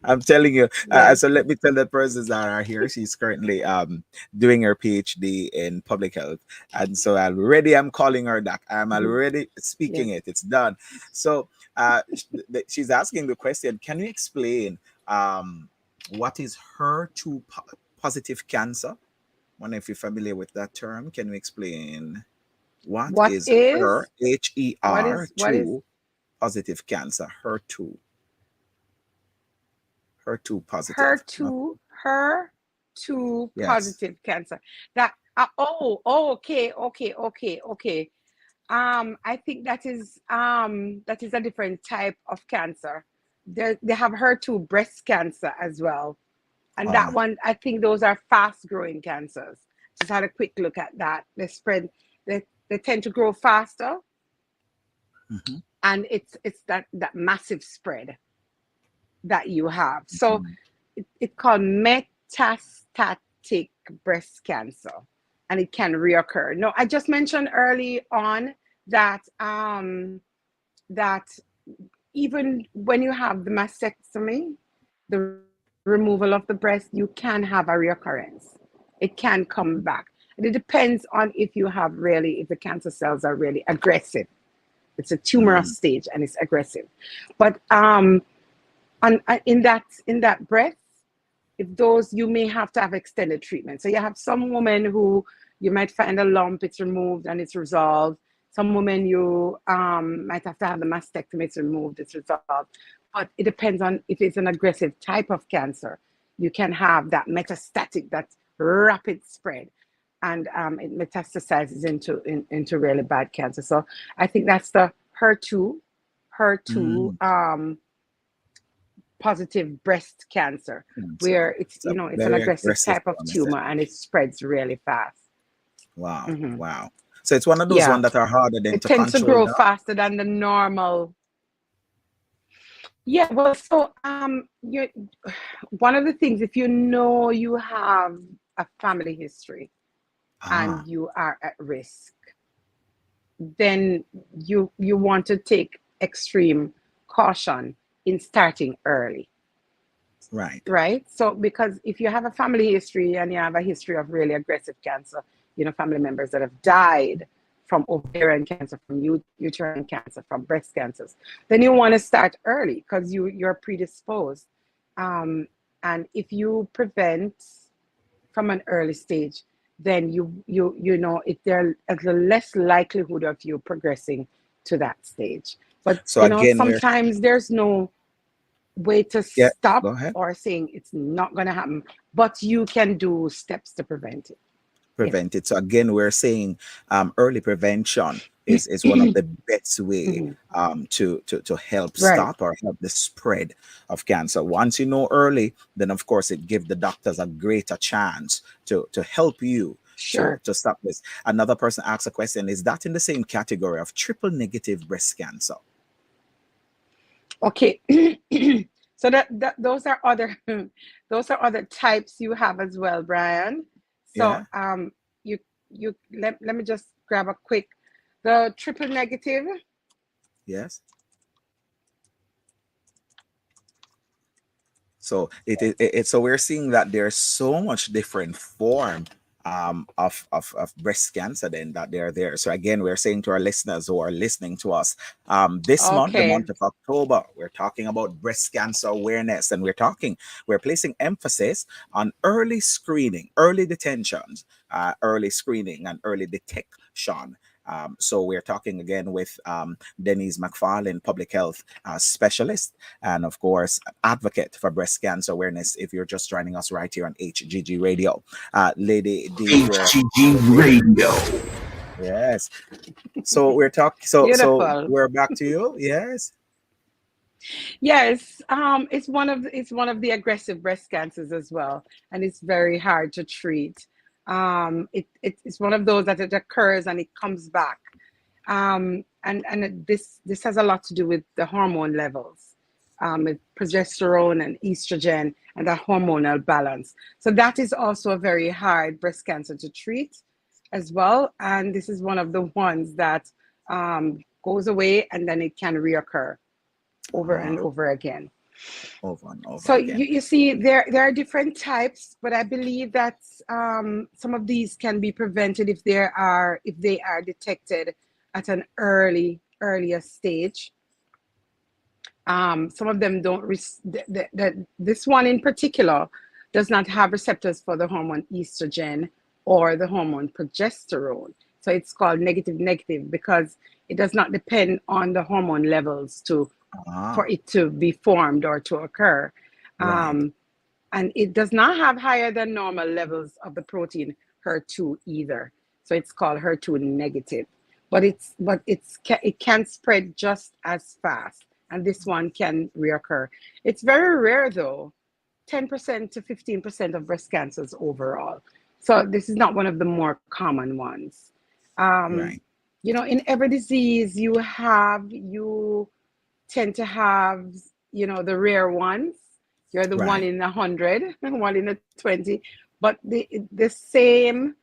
I'm telling you.
Yes.
So let me tell the persons that are here. She's currently doing her PhD in public health, and so already I'm calling her Doc. I'm
Mhm.
already speaking
Yes.
it. It's done. So she's asking the question: can you explain what is HER2 positive cancer? Wonder if you're familiar with that term. Can you explain what
What
is
is?
HER, H E
What
R
is? What is?
2 positive cancer? HER2, HER2 positive. Not,
HER2, HER2
yes.
positive cancer. That okay. I think that is a different type of cancer. They have HER2 breast cancer as well, and that
Oh,
one, I think those are fast growing cancers. Just had a quick look at that. They spread. They tend to grow faster,
mhm,
and it's that massive spread that you have. So
mhm.
it's called metastatic breast cancer, and it can reoccur. No, I just mentioned early on that that even when you have the mastectomy, the removal of the breast, you can have a reoccurrence. It can come back. And it depends on if you have really, if the cancer cells are really aggressive. It's a tumorous
Mm,
stage and it's aggressive. But in that breast, if those, you may have to have extended treatment. So you have some women who you might find a lump, it's removed and it's resolved. Some women you might have to have the mastectomy, it's removed, it's resolved. But it depends on if it's an aggressive type of cancer. You can have that metastatic, that rapid spread, and it metastasizes into really bad cancer. So I think that's the HER2
mm.
positive breast cancer,
Cancer.
where
It's a
it's an
very
aggressive
aggressive
type of
one, is it?
tumor and it spreads really fast.
Wow,
Hmm.
wow. So it's one of those
Yeah,
ones that are harder than
it
to
tends to
control,
grow
Doc.
faster than the normal. Yeah, well, so you one of the things, if you know you have a family history
Ah,
and you are at risk, then you want to take extreme caution in starting early.
right.
Right? So, because if you have a family history and you have a history of really aggressive cancer, family members that have died from ovarian cancer, from uterine cancer, from breast cancers, then you want to start early because you're predisposed. Um, and if you prevent from an early stage, then if there is a less likelihood of you progressing to that stage. But
So again, we're,
sometimes there's no way to
yeah,
stop
go ahead.
or saying it's not going to happen, but you can do steps to prevent it. Yes.
Prevent it. So again, we're saying early prevention is one of the best way
Mhm.
to help
Right.
stop or help the spread of cancer. Once you know early, then of course it gives the doctors a greater chance to help you
Sure.
to stop this. Another person asks a question: is that in the same category of triple negative breast cancer?
Okay. So those are other those are other types you have as well, Brian. So
Yeah.
you let me just grab a quick the triple negative.
Yes. So so we're seeing that there's so much different form of breast cancer then that they're there. So again, we're saying to our listeners who are listening to us, this month, the
Okay.
month of October, we're talking about breast cancer awareness, and we're placing emphasis on early screening, early detentions, early screening, and early detection. So we're talking again with Denise McFarlane, public health specialist, and of course, advocate for breast cancer awareness. If you're just joining us right here on HGG Radio, Lady D, we're
HGG Radio.
yes. So we're talking. So
Beautiful.
we're back to you. Yes.
Yes, it's one of the aggressive breast cancers as well, and it's very hard to treat. It's one of those that it occurs and it comes back. This has a lot to do with the hormone levels, with progesterone and estrogen and the hormonal balance. So that is also a very hard breast cancer to treat as well. And this is one of the ones that goes away and then it can reoccur over and
Ah,
over again.
over and over
So
again.
you see, there are different types, but I believe that some of these can be prevented if they are detected at an earlier stage. Some of them don't. This one in particular does not have receptors for the hormone estrogen or the hormone progesterone. So it's called negative negative because it does not depend on the hormone levels to for
Ah,
it to be formed or to occur.
right,
Um, and it does not have higher than normal levels of the protein HER2 either. So it's called HER2 negative. It can spread just as fast, and this one can reoccur. It's very rare though, 10% to 15% of breast cancers overall. So this is not one of the more common ones. Um,
right,
in every disease you tend to have, the rare ones. You're the one
right.
in 100, one in a 20. But the same,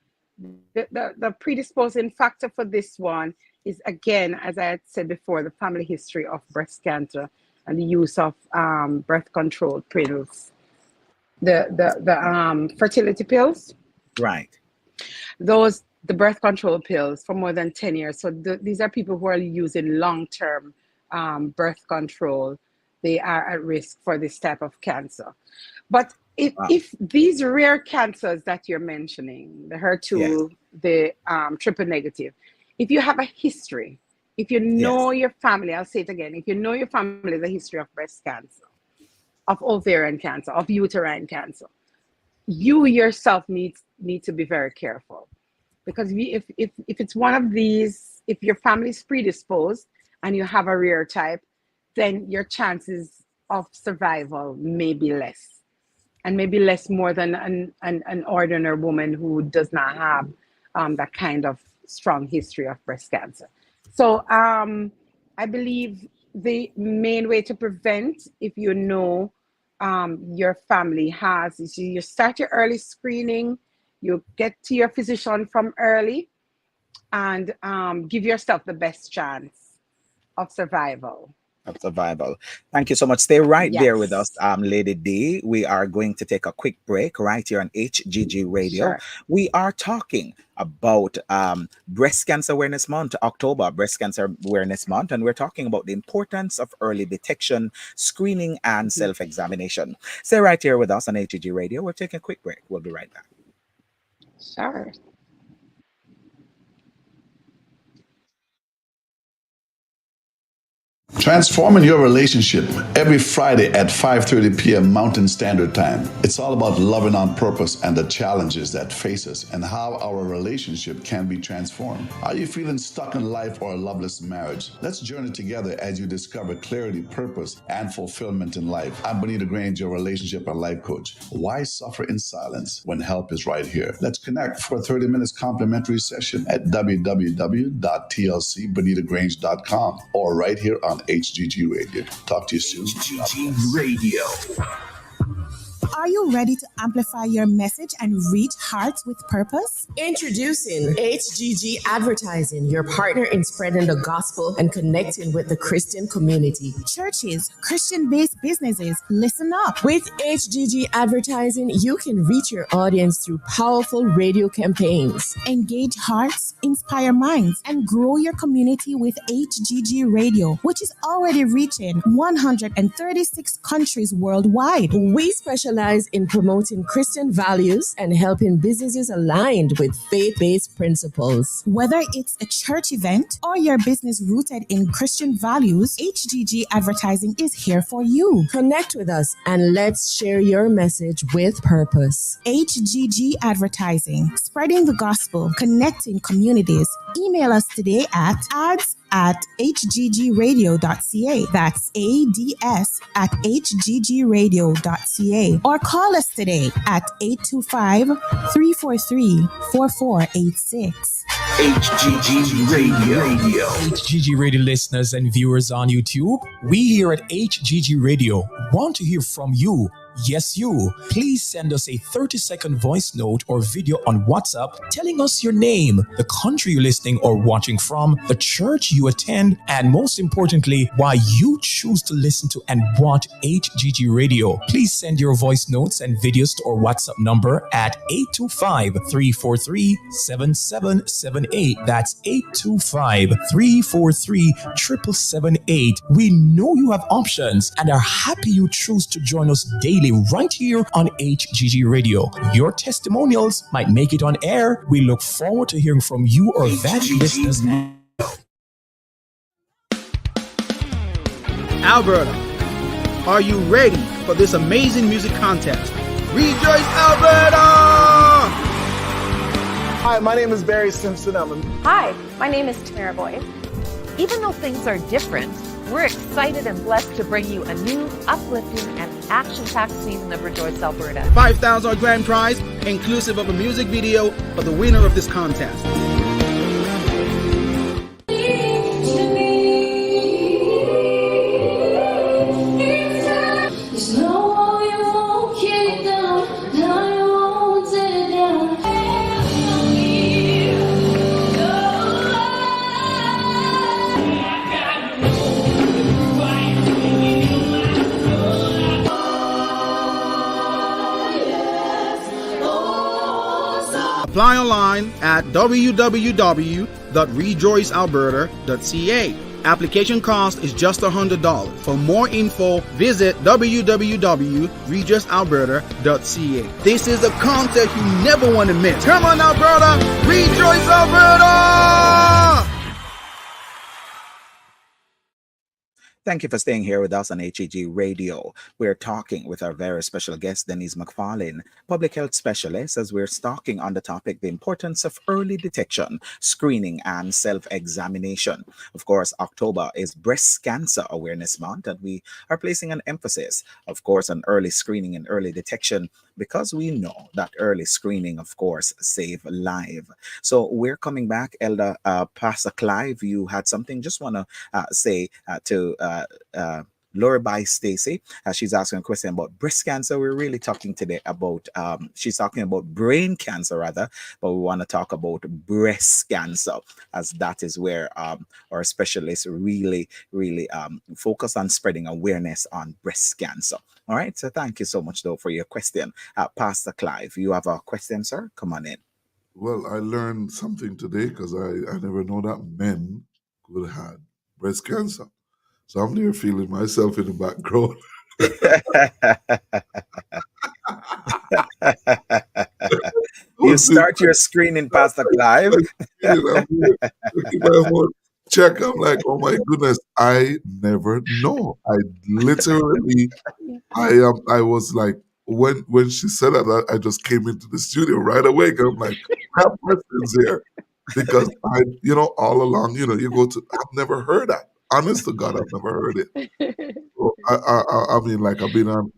the predisposing factor for this one is, again, as I had said before, the family history of breast cancer and the use of birth control pills, the fertility pills,
Right.
the birth control pills for more than 10 years. So these are people who are using long-term birth control. They are at risk for this type of cancer. But
Wow.
if these rare cancers that you're mentioning, the
Yes.
HER2, the triple negative, if you have a history, if you know
Yes.
your family, I'll say it again, if you know your family has a history of breast cancer, of ovarian cancer, of uterine cancer, you yourself need to be very careful, because if it's one of these, if your family is predisposed and you have a rare type, then your chances of survival may be less, and maybe less more than an ordinary woman who does not have that kind of strong history of breast cancer. So I believe the main way to prevent, if you know your family has, is you start your early screening, you get to your physician from early, and give yourself the best chance of survival.
Of survival. Thank you so much. Stay right there with us,
Yes,
Lady D. We are going to take a quick break right here on HGG Radio.
sure.
We are talking about Breast Cancer Awareness Month, October Breast Cancer Awareness Month, and we're talking about the importance of early detection, screening, and
Mhm.
self examination. Stay right here with us on HGG Radio. We're taking a quick break. We'll be right back.
Sure.
Transforming your relationship every Friday at 5:30 p.m. Mountain Standard Time. It's all about loving on purpose and the challenges that face us and how our relationship can be transformed. Are you feeling stuck in life or a loveless marriage? Let's journey together as you discover clarity, purpose, and fulfillment in life. I'm Bonita Grange, your relationship and life coach. Why suffer in silence when help is right here? Let's connect for a 30 minutes complimentary session at www.tlcbonitagrange.com or right here on HGG Radio. Talk to you soon. HGG Radio.
Are you ready to amplify your message and reach hearts with purpose?
Introducing HGG Advertising, your partner in spreading the gospel and connecting with the Christian community.
Churches, Christian-based businesses, listen up.
With HGG Advertising, you can reach your audience through powerful radio campaigns.
Engage hearts, inspire minds, and grow your community with HGG Radio, which is already reaching 136 countries worldwide.
We specialize in promoting Christian values and helping businesses aligned with faith-based principles.
Whether it's a church event or your business rooted in Christian values, HGG Advertising is here for you.
Connect with us and let's share your message with purpose.
HGG Advertising, spreading the gospel, connecting communities. Email us today at ads@hggradio.ca. That's ads@hggradio.ca. Or call us today at 825-343-4486.
HGG Radio.
HGG Radio listeners and viewers on YouTube, we here at HGG Radio want to hear from you. Yes, you. Please send us a 30-second voice note or video on WhatsApp telling us your name, the country you're listening or watching from, the church you attend, and most importantly, why you choose to listen to and watch HGG Radio. Please send your voice notes and videos to our WhatsApp number at 825-343-7778. That's 825-343-7778. We know you have options and are happy you choose to join us daily right here on HGG Radio. Your testimonials might make it on air. We look forward to hearing from you or valued listeners.
Alberta, are you ready for this amazing music contest? Rejoice, Alberta!
Hi, my name is Barry Simpson.
Hi, my name is Tamara Boyd. Even though things are different, we're excited and blessed to bring you a new, uplifting, and action-packed season of Rejoice Alberta.
$5,000 grand prize, inclusive of a music video for the winner of this contest. Apply online at www.rejoicealberta.ca. Application cost is just $100. For more info, visit www.rejoicealberta.ca. This is a contest you never want to miss. Come on, Alberta! Rejoice, Alberta!
Thank you for staying here with us on HEG Radio. We're talking with our very special guest, Denise McFarlane, public health specialist, as we're talking on the topic, the importance of early detection, screening, and self-examination. Of course, October is Breast Cancer Awareness Month, and we are placing an emphasis, of course, on early screening and early detection, because we know that early screening, of course, save life. So we're coming back. Elder Pastor Clive, you had something. Just want to say to Lorbai Stacy, she's asking a question about breast cancer. We're really talking today about, she's talking about brain cancer rather, but we want to talk about breast cancer, as that is where our specialists really focus on spreading awareness on breast cancer. All right, so thank you so much though for your question. Pastor Clive, you have a question, sir? Come on in.
Well, I learned something today because I never know that men could have breast cancer. So I'm there feeling myself in the background.
You start your screening, Pastor Clive.
check. I'm like, oh my goodness, I never know. I literally, I was like, when she said that, I just came into the studio right away. 'Cause I'm like, that person's here because all along, you go to, I've never heard that. Honest to God, I've never heard it. So I mean, like I've been on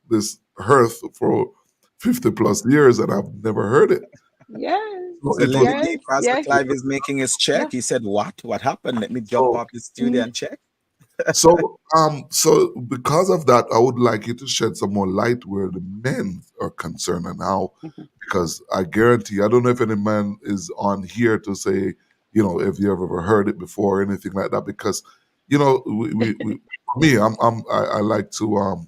this earth for 50 plus years and I've never heard it.
Yes,
So
So,
it was
Lady D,
yes,
Pastor
yes,
Clive is making his
yeah.
check. He said, "What? What happened? Let me jump
so
off the studio and check."
so because of that, I would like you to shed some more light where the men are concerned and how,
Mhm.
because I guarantee, I don't know if any man is on here to say, if you have ever heard it before or anything like that, because for me, I like to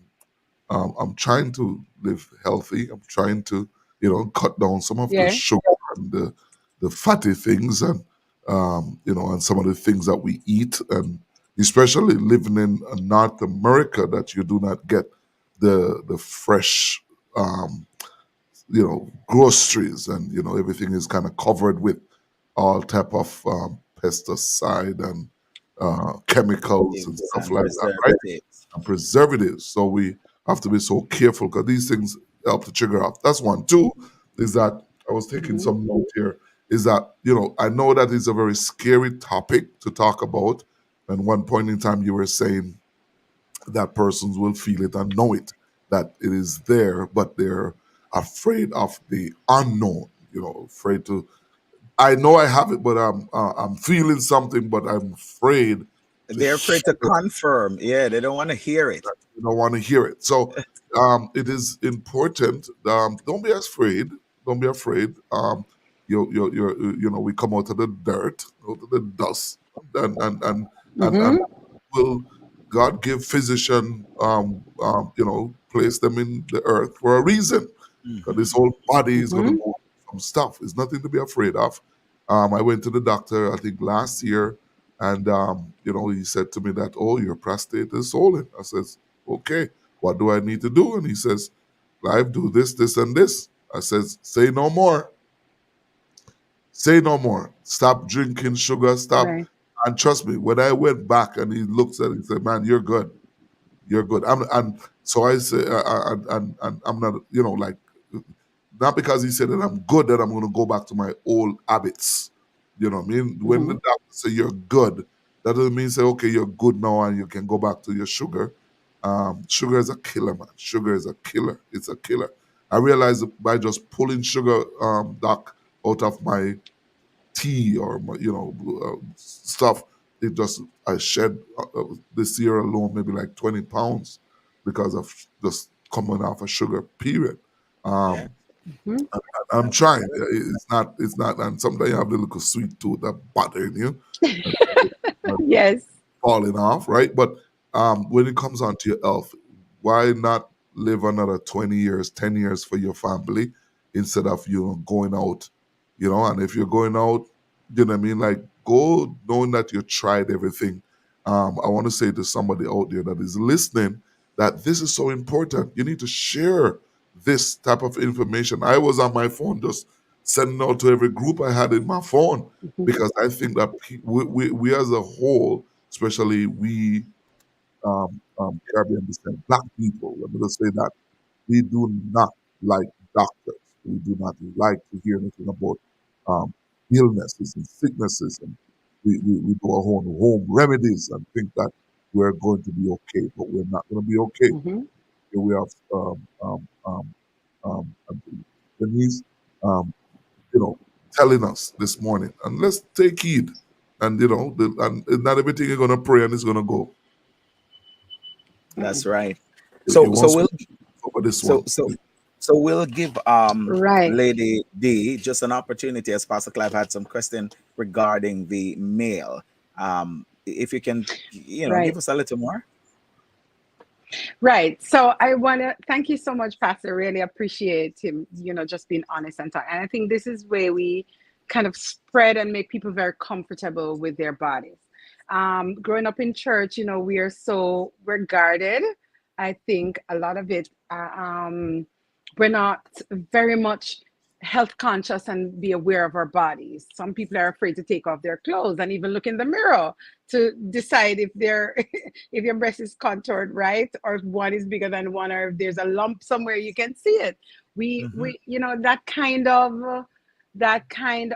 I'm trying to live healthy. I'm trying to, cut down some of the
Yeah.
sugar and the fatty things and and some of the things that we eat, and especially living in North America, that you do not get the fresh um, groceries, and everything is kind of covered with all type of pesticide and chemicals and
Additives
stuff
and
like that, right?
preservatives.
And preservatives. So we have to be so careful because these things help to trigger off. That's one. Two is that I was taking
Mhm.
some note here. Is that I know that is a very scary topic to talk about. And one point in time, you were saying that persons will feel it and know it, that it is there, but they're afraid of the unknown. Afraid to. I know I have it, but I'm feeling something, but I'm afraid to
They're afraid to
share.
confirm. Yeah, they don't want to hear it.
You don't want to hear it. So it is important. Don't be afraid. Don't be afraid. We come out of the dirt, out of the dust, and
Mhm.
will God give physician, place them in the earth for a reason, because this
Mhm.
whole body is going to
Mhm.
go through some stuff. It's nothing to be afraid of. I went to the doctor, I think last year, and he said to me that, oh, your prostate is swollen. I says, okay, what do I need to do? And he says, Live, do this, this, and this. I says, say no more. Say no more. Stop drinking sugar. Stop.
Right.
And trust me, when I went back and he looks at it, he said, man, you're good. You're good. And so I say, and I'm not, like, not because he said that I'm good that I'm going to go back to my old habits. You know what I mean? When the
Mhm.
doctor say you're good, that doesn't mean say, okay, you're good now and you can go back to your sugar. Sugar is a killer, man. Sugar is a killer. It's a killer. I realized that by just pulling sugar, doc, out of my tea or my, stuff, it just, I shed this year alone maybe like 20 pounds because of just coming off a sugar period.
Yeah.
Um,
Mhm.
I'm trying. It's not, and sometimes you have the little sweet tooth that bothering you, and
Yes.
falling off, right? But when it comes on to your health, why not live another 20 years, 10 years for your family instead of going out, and if you're going out, you know what I mean? Like, go knowing that you tried everything. I want to say to somebody out there that is listening that this is so important. You need to share this type of information. I was on my phone just sending out to every group I had in my phone,
Mhm.
because I think that we as a whole, especially we, Caribbean descent, black people, let me just say that we do not like doctors. We do not like to hear anything about um, illnesses and sicknesses, and we do our own home remedies and think that we're going to be okay, but we're not going to be okay.
Mhm.
Here we have Denise, um, telling us this morning, and let's take heed. And and not everything you're gonna pray and it's gonna go.
That's
Mm.
right.
It
So
won't
so
speak
we'll
over this
so
one.
so so we'll give
Right.
Lady D just an opportunity, as Pastor Clive had some question regarding the male. If you can, give
Right.
us a little more.
Right. So I want to thank you so much, Pastor. Really appreciate him, just being honest and talk. And I think this is where we kind of spread and make people very comfortable with their bodies. Growing up in church, we are so we're guarded. I think a lot of it, we're not very much. health conscious and be aware of our bodies. Some people are afraid to take off their clothes and even look in the mirror to decide if they're if your breast is contoured right, or if one is bigger than one, or if there's a lump somewhere you can see it. We you know, that kind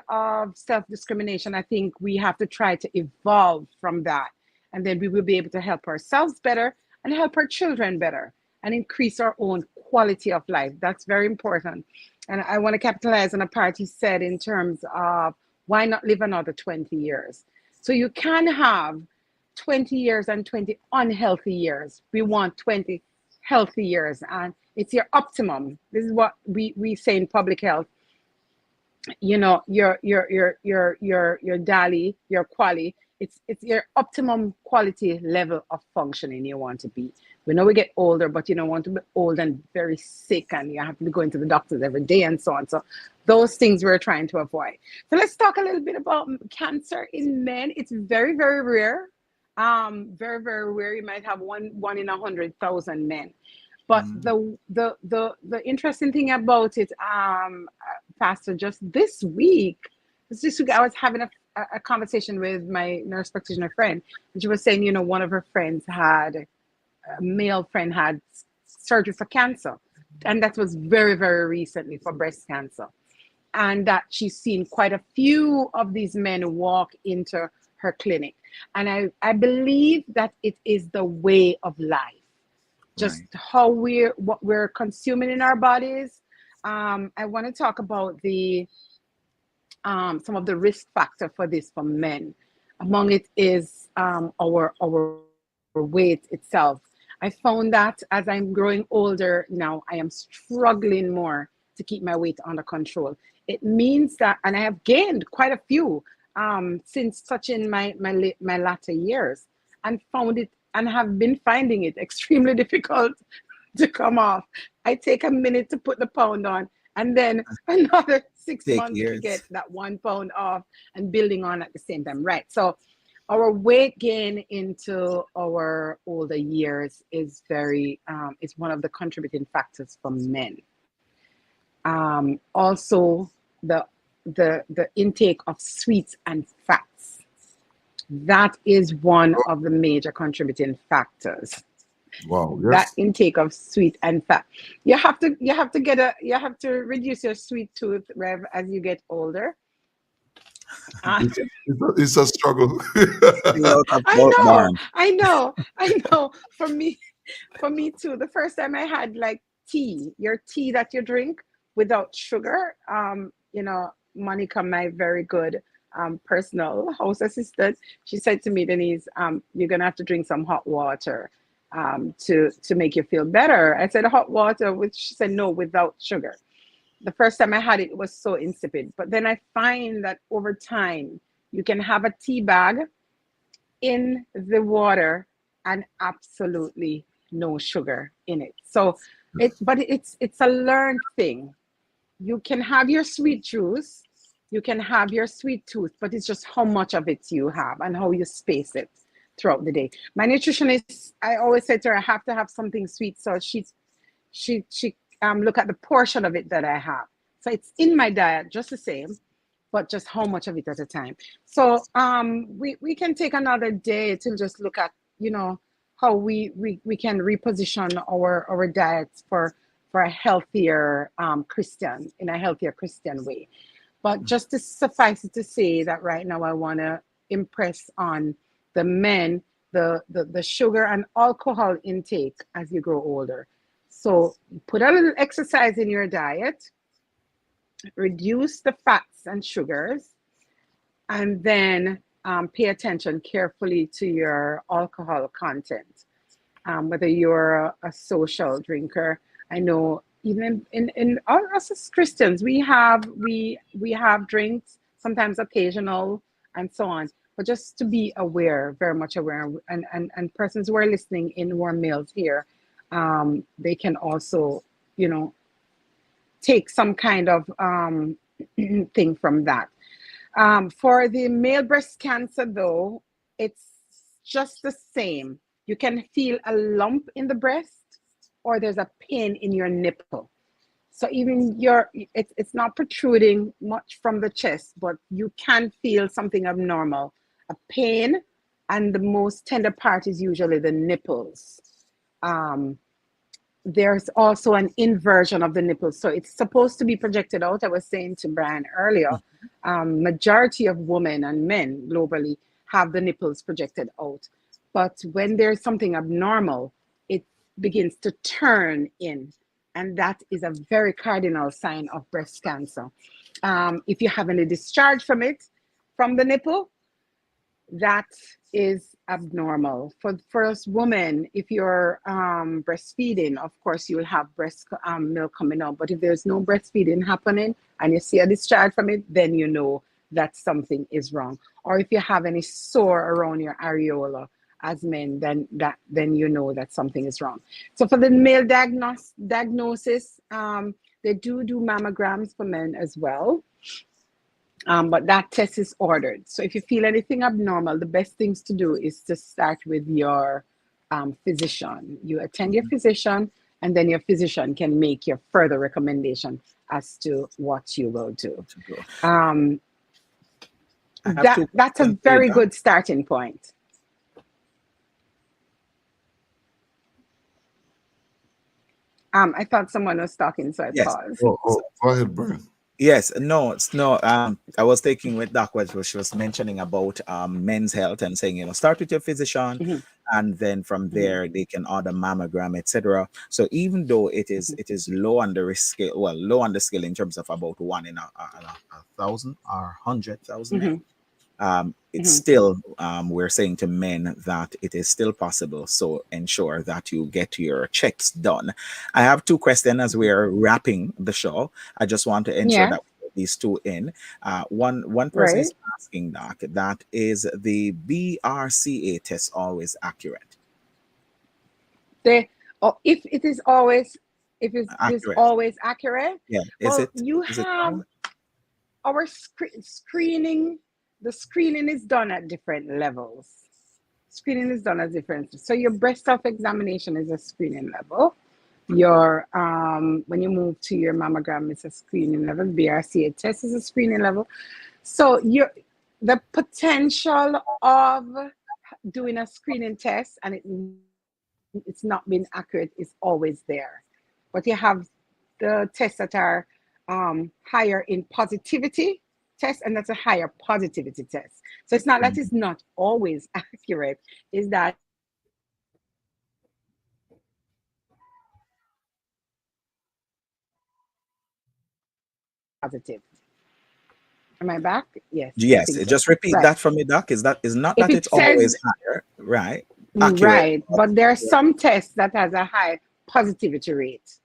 of self-discrimination, I think we have to try to evolve from that, and then we will be able to help ourselves better and help our children better and increase our own quality of life. That's very important. And I want to capitalize on a part he said in terms of why not live another 20 years? So you can have 20 years and 20 unhealthy years. We want 20 healthy years, and it's your optimum. This is what we say in public health. You know, your DALI, your quali, it's your optimum quality level of functioning you want to be. We know we get older, but you don't want to be old and very sick and you have to be going to the doctors every day and so on. So those things we're trying to avoid. So let's talk a little bit about cancer in men. It's very, very rare. Very, very rare. You might have one in 100,000 men. But the interesting thing about it, Pastor, just this week I was having a conversation with my nurse practitioner friend, and she was saying, you know, one of her friends had a male friend had surgery for cancer, and that was very, very recently for breast cancer, and that she's seen quite a few of these men walk into her clinic, and I believe that it is the way of life. Just how what we're consuming in our bodies. I want to talk about the some of the risk factor for this for men. Among it is our weight itself. I found that as I'm growing older now, I am struggling more to keep my weight under control. It means that, and I have gained quite a few since touching my latter years, and found it and have been finding it extremely difficult to come off. I take a minute to put the pound on, and then another 6 months to get that 1 pound off, and building on at the same time. Right. So our weight gain into our older years is very is one of the contributing factors for men. Also the intake of sweets and fats. That is one of the major contributing factors.
Wow,
That
yes.
intake of sweet and fat. You have to reduce your sweet tooth, Rev, as you get older.
It's a struggle.
I know. For me too. The first time I had like your tea that you drink without sugar. You know, Monica, my very good personal house assistant, she said to me, Denise, you're gonna have to drink some hot water to make you feel better. I said hot water, which she said no, without sugar. The first time I had it, it was so insipid. But then I find that over time, you can have a tea bag in the water and absolutely no sugar in it. So it's a learned thing. You can have your sweet juice, you can have your sweet tooth, but it's just how much of it you have and how you space it throughout the day. My nutritionist, I always say to her, I have to have something sweet. So she look at the portion of it that I have. So it's in my diet just the same, but just how much of it at a time. So we can take another day to just look at, you know, how we can reposition our diets for a healthier Christian, in a healthier Christian way. But just to suffice it to say that right now I want to impress on the men the sugar and alcohol intake as you grow older. So put a little exercise in your diet, reduce the fats and sugars, and then pay attention carefully to your alcohol content. Whether you're a social drinker, I know even in us as Christians, we have drinks, sometimes occasional and so on. But just to be aware, very much aware, and persons who are listening in who are males here, they can also, you know, take some kind of thing from that. For the male breast cancer, though, it's just the same. You can feel a lump in the breast, or there's a pain in your nipple. So even it's not protruding much from the chest, but you can feel something abnormal, a pain, and the most tender part is usually the nipples. Um, there's also an inversion of the nipples, so it's supposed to be projected out. I was saying to Brian earlier, majority of women and men globally have the nipples projected out, but when there's something abnormal, it begins to turn in, and that is a very cardinal sign of breast cancer. If you have any discharge from the nipple, that is abnormal. For us women, if you're breastfeeding, of course you will have breast milk coming out. But if there's no breastfeeding happening and you see a discharge from it, then you know that something is wrong. Or if you have any sore around your areola as men, then you know that something is wrong. So for the male diagnosis, they do mammograms for men as well. But that test is ordered. So if you feel anything abnormal, the best things to do is to start with your physician. You attend your physician, and then your physician can make your further recommendation as to what you will do. That's a very good starting point. I thought someone was talking, so I paused.
Go ahead, Bryan.
Yes, no, it's no. I was taking with Doc what she was mentioning about men's health and saying, start with your physician, and then from there they can order mammogram, etc. So even though it is low on the risk scale, low on the scale in terms of about 1 in a 1,000 or 100,000, it's still we're saying to men that it is still possible. So ensure that you get your checks done. I have 2 questions as we're wrapping the show. I just want to ensure that we get these 2 in. One person is asking that is the BRCA test always accurate?
If it is always always accurate, our screening. The screening is done at different levels. So your breast self-examination is a screening level. Your when you move to your mammogram, it's a screening level. BRCA test is a screening level. So the potential of doing a screening test and it's not being accurate is always there. But you have the tests that are higher in positivity test, and that's a higher positivity test. So it's not that it's not always accurate, is that positive. Am I back? Yes.
Yes. Just repeat that for me, Doc. Is not that it's always higher, right?
Accurate. Right. But there are some tests that has a high positivity rate.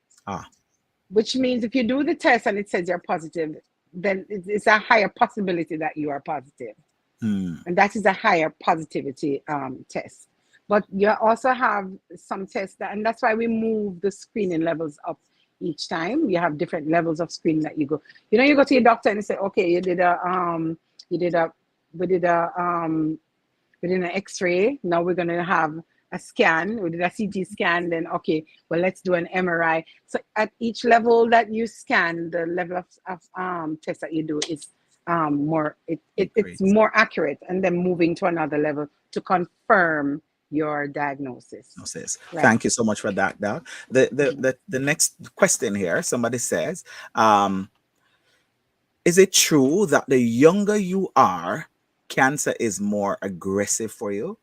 Which means if you do the test and it says you're positive, then it's a higher possibility that you are positive. And that is a higher positivity test. But you also have some tests and that's why we move the screening levels up each time. You have different levels of screening that you go. You go to your doctor and you say, okay, we did an X-ray. Now we're going to have a scan. We did a CT scan. Then, okay, well, let's do an MRI. So at each level that you scan, the level of test that you do is it's more accurate. And then moving to another level to confirm your diagnosis.
Right. Thank you so much for that, Doc. The next question here, somebody says, is it true that the younger you are, cancer is more aggressive for you?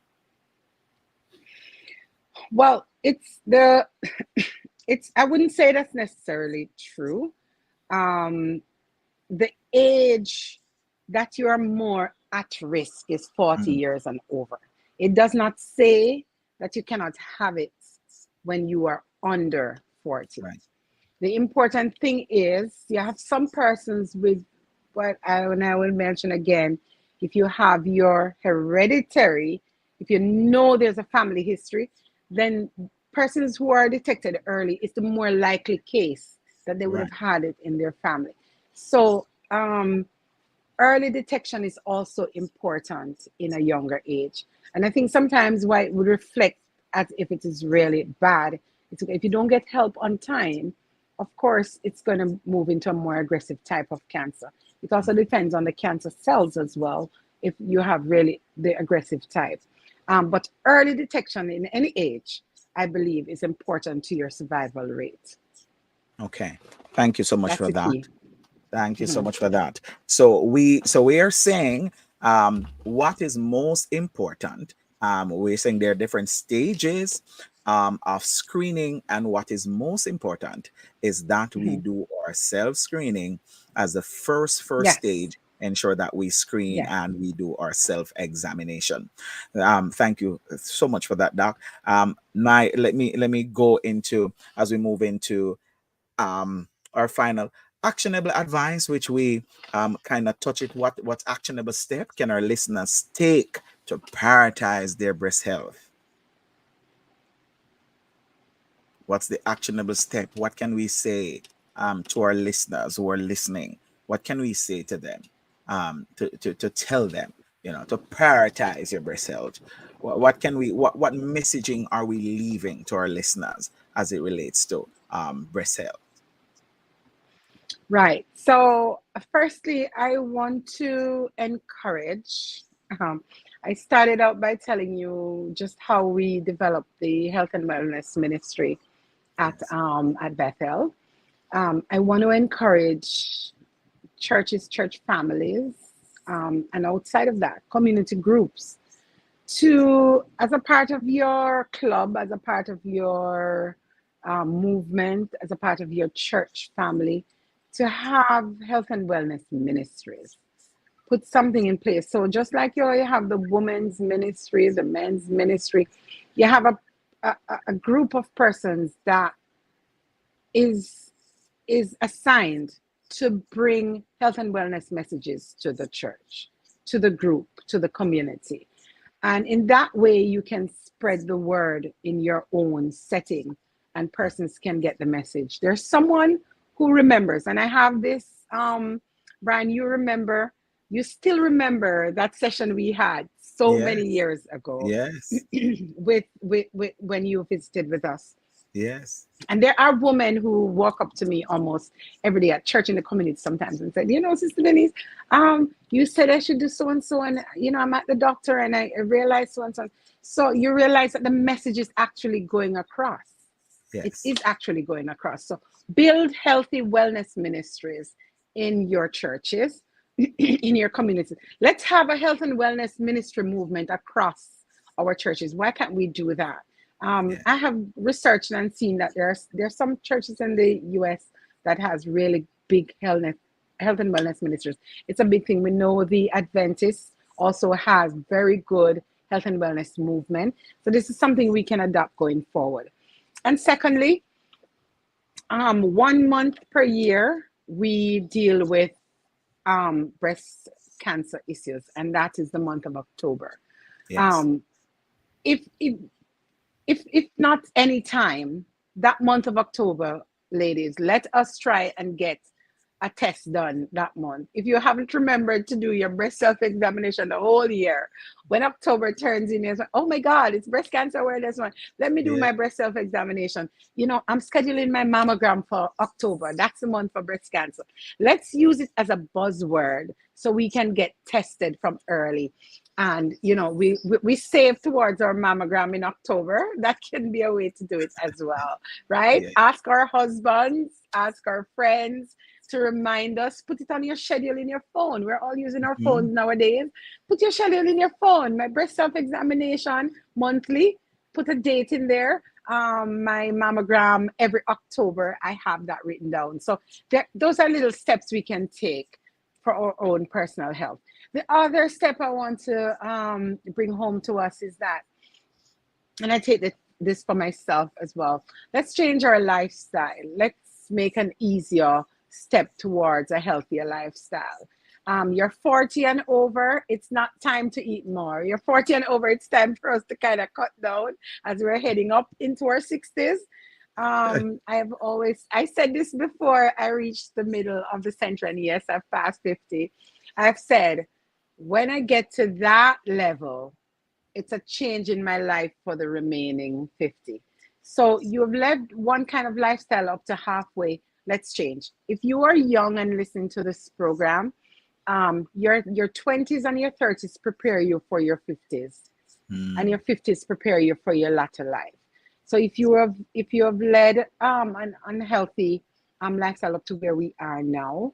Well, I wouldn't say that's necessarily true. The age that you are more at risk is 40 years and over. It does not say that you cannot have it when you are under 40. Right. The important thing is you have some persons with and I will mention again, if you have your hereditary, if you know there's a family history, then persons who are detected early is the more likely case that they would have had it in their family. So early detection is also important in a younger age. And I think sometimes why it would reflect as if it is really bad, it's if you don't get help on time, of course, it's going to move into a more aggressive type of cancer. It also depends on the cancer cells as well, if you have really the aggressive type. But early detection in any age, I believe, is important to your survival rate.
Okay. Thank you so much
That's
for
the
that.
key.
Thank you so
Mhm.
much for that. So we are saying what is most important. We're saying there are different stages of screening, and what is most important is that we
Mhm.
do our self screening as the first
Yes.
stage. Ensure that we screen
Yes.
and we do our self examination. Thank you so much for that, Doc. My let me go into as we move into our final actionable advice, which we kind of touch it. What actionable step can our listeners take to prioritize their breast health? What's the actionable step? What can we say to our listeners who are listening? What can we say to them to tell them, to prioritize your breast health? What can we what messaging are we leaving to our listeners as it relates to breast health?
Right. So, firstly, I want to encourage. Um, I started out by telling you just how we developed the health and wellness ministry
Yes.
at Bethel. I want to encourage churches, church families, and outside of that, community groups to, as a part of your club, as a part of your movement, as a part of your church family, to have health and wellness ministries. Put something in place. So just like you have the women's ministry, the men's ministry, you have a group of persons that is is assigned to bring health and wellness messages to the church, to the group, to the community. And in that way, you can spread the word in your own setting and persons can get the message. There's someone who remembers, and I have this, Bryan, you still remember that session we had so many
Yes.
years ago
Yes.
with when you visited with us.
Yes.
And there are women who walk up to me almost every day at church in the community sometimes and said, Sister Denise, you said I should do so and so, and I'm at the doctor and I realized so and so. So you realize that the message is actually going across. It
Yes.
is actually going across. So build healthy wellness ministries in your churches, in your communities. Let's have a health and wellness ministry movement across our churches. Why can't we do that?
Yeah.
I have researched and seen that there's some churches in the U.S. that has really big health and wellness ministries. It's a big thing. We know the Adventists also has very good health and wellness movement. So this is something we can adopt going forward. And secondly, 1 month per year we deal with breast cancer issues, and that is the month of October.
Yes.
Um, if not any time that month of October, ladies, let us try and get a test done that month. If you haven't remembered to do your breast self-examination the whole year, when October turns in, you're like, oh my God, it's breast cancer awareness month. Let me do
Yeah.
my breast self-examination. I'm scheduling my mammogram for October. That's the month for breast cancer. Let's use it as a buzzword so we can get tested from early. And we save towards our mammogram in October. That can be a way to do it as well, right?
Yeah.
Ask our husbands, ask our friends to remind us. Put it on your schedule in your phone. We're all using our
Mhm.
phones nowadays. Put your schedule in your phone. My breast self-examination monthly. Put a date in there. My mammogram every October. I have that written down. So those are little steps we can take for our own personal health. The other step I want to bring home to us is that, and I take this for myself as well. Let's change our lifestyle. Let's make an easier step towards a healthier lifestyle. You're 40 and over, it's not time to eat more. You're 40 and over, it's time for us to kind of cut down as we're heading up into our 60s. I said this before I reached the middle of the century, and yes, I've passed 50. I've said, when I get to that level, it's a change in my life for the remaining 50. So you have led one kind of lifestyle up to halfway. Let's change. If you are young and listening to this program, your 20s and your 30s prepare you for your 50s, and your 50s prepare you for your latter life. So if you have led an unhealthy lifestyle up to where we are now,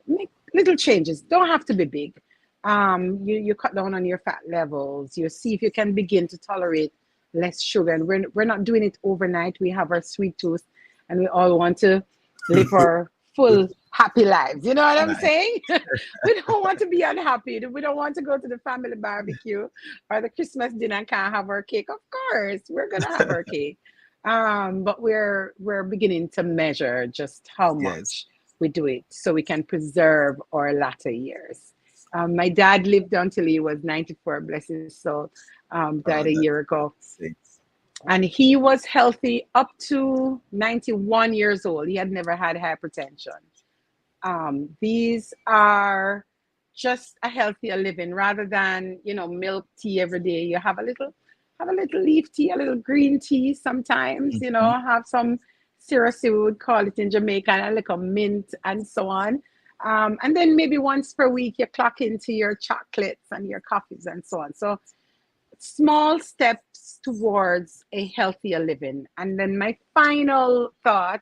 make little changes. Don't have to be big. You cut down on your fat levels. You see if you can begin to tolerate less sugar. And we're not doing it overnight. We have our sweet tooth, and we all want to live our full happy lives. You know what I'm
Nice.
saying? We don't want to be unhappy. We don't want to go to the family barbecue or the Christmas dinner and can't have our cake. Of course, we're gonna have our cake. But we're beginning to measure just how
Yes.
much we do it so we can preserve our latter years. My dad lived until he was 94, bless his soul. Died a
Oh,
year ago,
that's
and he was healthy up to 91 years old. He had never had hypertension. These are just a healthier living rather than milk tea every day. You have a little leaf tea, a little green tea sometimes.
Mhm.
Have some sirasi, we would call it in Jamaica, and a little mint and so on. And then maybe once per week you clock into your chocolates and your coffees and so on. So small steps towards a healthier living. And then my final thought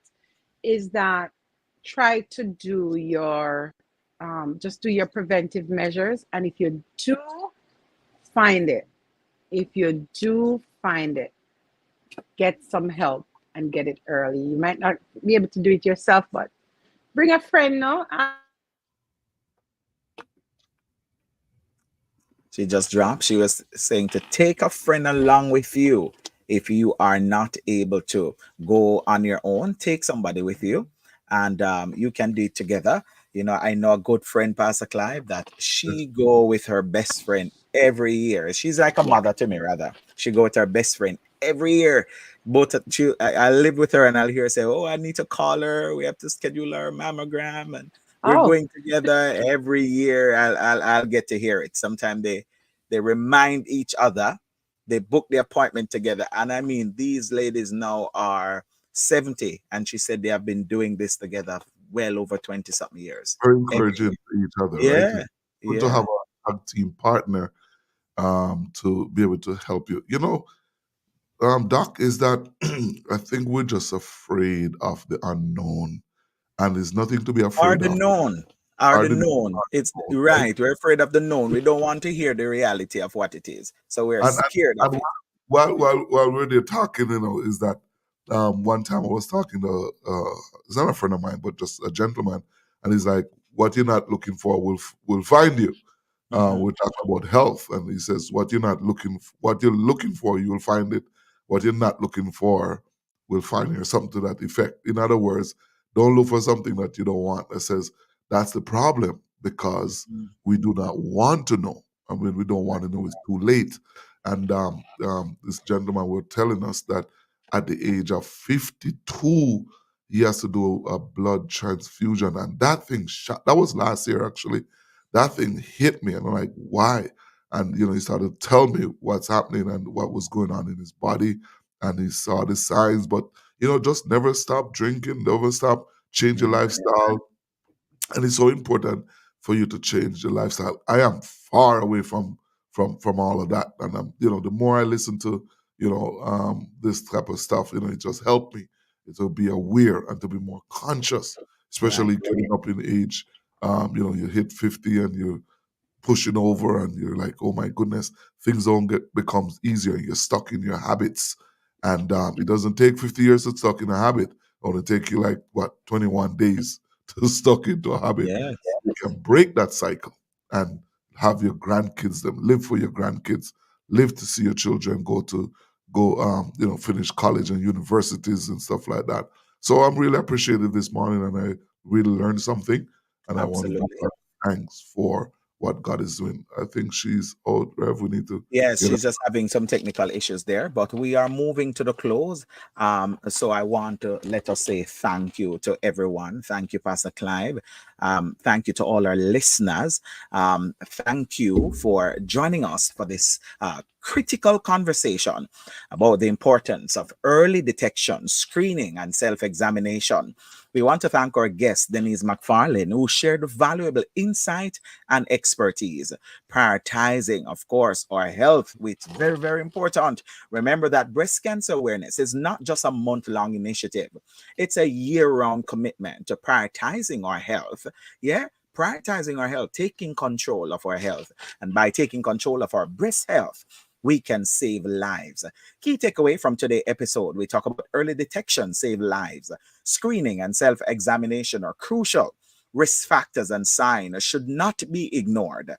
is that try to do your just do your preventive measures. And find it if you do find it, get some help and get it early. You might not be able to do it yourself, but bring a friend, no?
She just dropped. She was saying to take a friend along with you. If you are not able to go on your own, take somebody with you, and you can do it together. I know a good friend, Pastor Clive, that she go with her best friend every year. She's like a mother to me, rather. She go with her best friend every year. I live with her, and I'll hear her say, "Oh, I need to call her. We have to schedule our mammogram," and we're
Oh,
going together every year. I'll get to hear it. Sometimes they remind each other. They book the appointment together, and I mean these ladies now are 70, and she said they have been doing this together well over 20 something years.
Very
Every
encouraging to each other, right? It's
Yeah,
good to have
yeah.
a tag team partner to be able to help you. Doc, is that I think we're just afraid of the unknown, and there's nothing to be
Are
afraid
the
of.
known. Are
Are
the
the
known. It's
unknown, right?
right. We're afraid of the known. We don't want to hear the reality of what it is. So we're
And, and,
scared of
and
it.
while we're there talking, is that one time I was talking to it's not a friend of mine, but just a gentleman, and he's like, "What you're not looking for will find you."
Hmm.
We're talking about health, and he says, what you're looking for, you will find it. What you're not looking for will find you, or something to that effect. In other words, don't look for something that you don't want. That says that's the problem because we do not want to know, and when we don't want to know, it's too late. And this gentleman was telling us that at the age of 52, he has to do a blood transfusion, and that thing shot. That was last year, actually. That thing hit me, and I'm like, why? And he started to tell me what's happening and what was going on in his body, and he saw the signs. But just never stop drinking, never stop change your lifestyle, and it's so important for you to change your lifestyle. I am far away from all of that, and the more I listen to this type of stuff, it just helped me to be aware and to be more conscious,
Right.
especially getting up in age. You hit 50 and you're pushing over and you're like, oh my goodness, things don't get becomes easier. You're stuck in your habits. And it doesn't take 50 years to stuck in a habit. It only take you like 21 days to stuck into a habit.
Yes.
You can break that cycle and have your grandkids them live for your grandkids, live to see your children finish college and universities and stuff like that. So I'm really appreciative this morning, and I really learned something, and I want to give
Absolutely.
her thanks for what God is doing. I think she's out. Rev, we need to
Yes,
get her.
she's just having some technical issues there, but we are moving to the close. So I want to let us say thank you to everyone. Thank you, Pastor Clive. Thank you to all our listeners. Thank you for joining us for this critical conversation about the importance of early detection, screening, and self examination. We want to thank our guest, Denise McFarlane, who shared valuable insight and expertise. Prioritizing, of course, our health, which is very, very important. Remember that breast cancer awareness is not just a month long initiative, it's a year round commitment to prioritizing our health. Yeah. Prioritizing our health, taking control of our health. And by taking control of our breast health, we can save lives. Key takeaway from today's episode, we talk about early detection, save lives. Screening and self-examination are crucial. Risk factors and signs should not be ignored.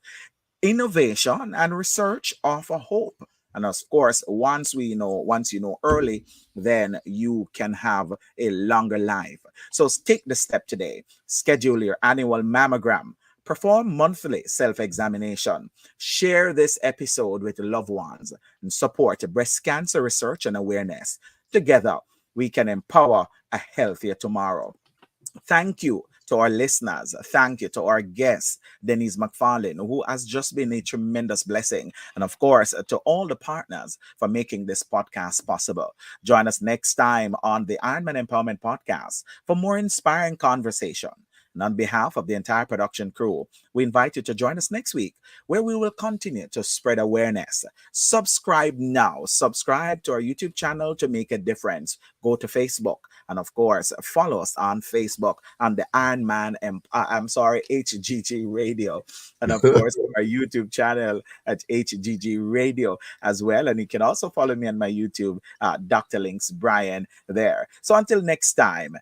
Innovation and research offer hope. And of course, once you know early, then you can have a longer life. So take the step today. Schedule your annual mammogram. Perform monthly self-examination. Share this episode with loved ones and support breast cancer research and awareness. Together, we can empower a healthier tomorrow. Thank you to our listeners. Thank you to our guest, Denise McFarlane, who has just been a tremendous blessing. And of course, to all the partners for making this podcast possible. Join us next time on the Ironman Empowerment Podcast for more inspiring conversation. And on behalf of the entire production crew, we invite you to join us next week, where we will continue to spread awareness. Subscribe now. Subscribe to our YouTube channel to make a difference. Go to Facebook. And of course, follow us on Facebook on the HGG Radio. And of course, our YouTube channel at HGG Radio as well. And you can also follow me on my YouTube, Dr. Links Bryan there. So until next time,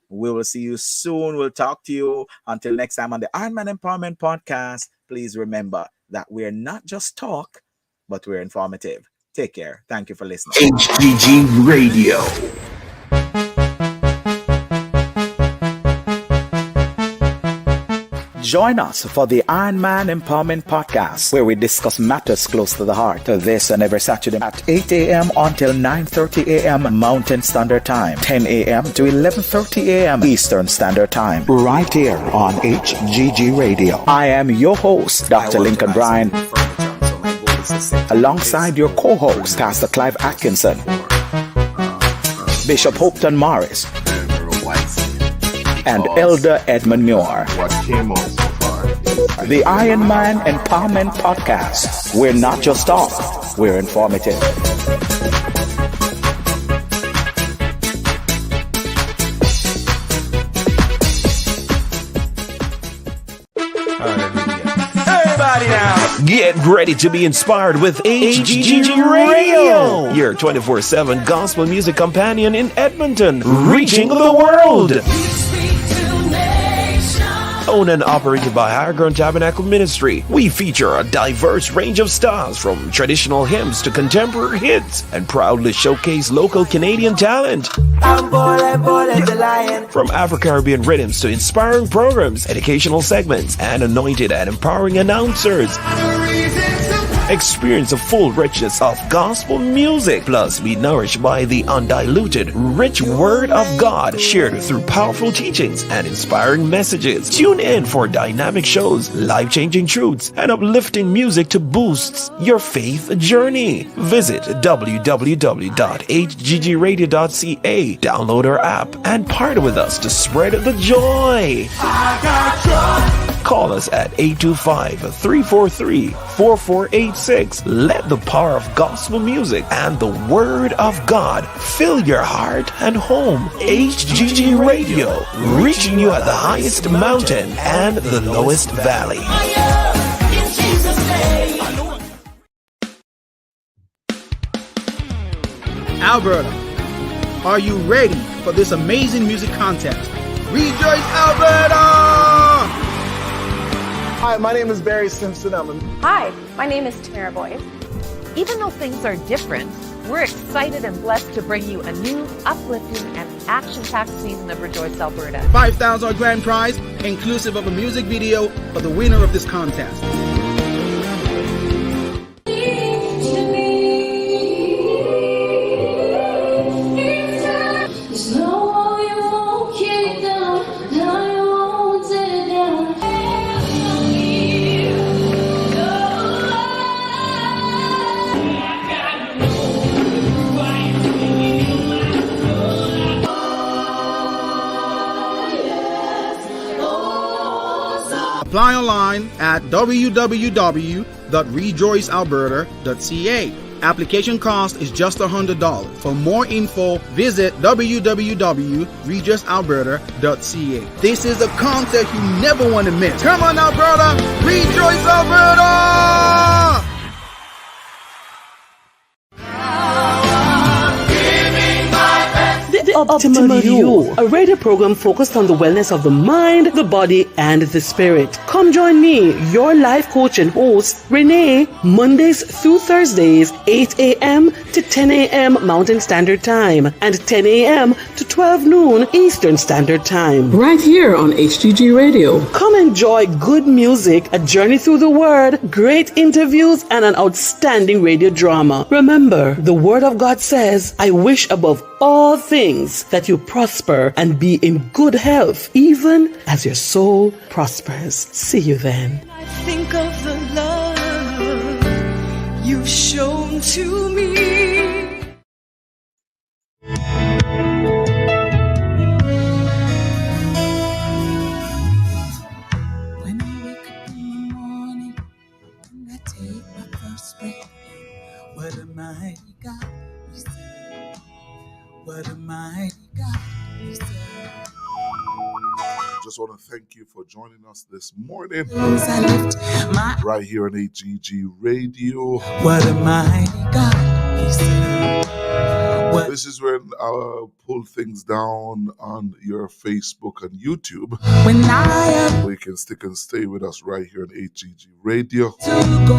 we will see you soon. We'll talk to you. Until next time on the Ironman Empowerment Podcast, please remember that we're not just talk, but we're informative. Take care. Thank you for listening.
HGG Radio.
Join us for the Ironman Empowerment Podcast, where we discuss matters close to the heart. This and every Saturday at 8 a.m. until 9:30 a.m. Mountain Standard Time, 10 a.m. to 11:30 a.m. Eastern Standard Time, right here on HGG Radio. I am your host, Dr. Lincoln Bryan, alongside your co-host, Pastor Clive Atkinson, Bishop Hopeton Morris, and Elder Edmund Muir. The Ironman Empowerment Podcast. We're not just talk, we're informative.
Everybody now.
Get ready to be inspired with HGG Radio, your 24/7 gospel music companion in Edmonton, reaching the world. Owned and operated by Higher Ground Tabernacle Ministry, we feature a diverse range of styles from traditional hymns to contemporary hits and proudly showcase local Canadian talent. From Afro-Caribbean rhythms to inspiring programs, educational segments, and anointed and empowering announcers. Experience the full richness of gospel music. Plus, be nourished by the undiluted, rich word of God shared through powerful teachings and inspiring messages. Tune in for dynamic shows, life-changing truths, and uplifting music to boost your faith journey. Visit www.hggradio.ca, download our app, and partner with us to spread the joy. I got joy. Call us at 825-343-4486. Let the power of gospel music and the word of God fill your heart and home. HGG Radio, reaching you at the highest mountain and the lowest valley.
Alberta, are you ready for this amazing music contest? Rejoice, Alberta!
Hi, my name is Barry Simpson.
Hi, my name is Tamara Boyd. Even though things are different, we're excited and blessed to bring you a new, uplifting, and action-packed season of Rejoice Alberta.
$5,000 grand prize, inclusive of a music video for the winner of this contest. Apply online at www.rejoicealberta.ca. Application cost is just $100. For more info, visit www.rejoicealberta.ca. This is a concert you never want to miss. Come on, Alberta! Rejoice, Alberta!
The Optimal You, a radio program focused on the wellness of the mind, the body, and the spirit. Come join me, your life coach and host, Renee, Mondays through Thursdays, 8 a.m. to 10 a.m. Mountain Standard Time, and 10 a.m. to 12 noon Eastern Standard Time. Right here on HGG Radio. Come enjoy good music, a journey through the Word, great interviews, and an outstanding radio drama. Remember, the Word of God says, I wish above all things that you prosper and be in good health, even as your soul prospers. See you then.
I think of the love you've shown to me.
When I wake up in the morning and I take my first breath, what a mighty God we serve. What a mighty God we serve.
Just want to thank you for joining us this morning right here on HGG Radio.
What a mighty God we serve.
This is when I'll pull things down on your Facebook and YouTube.
When I am
so you can stick and stay with us right here on HGG Radio.
to go,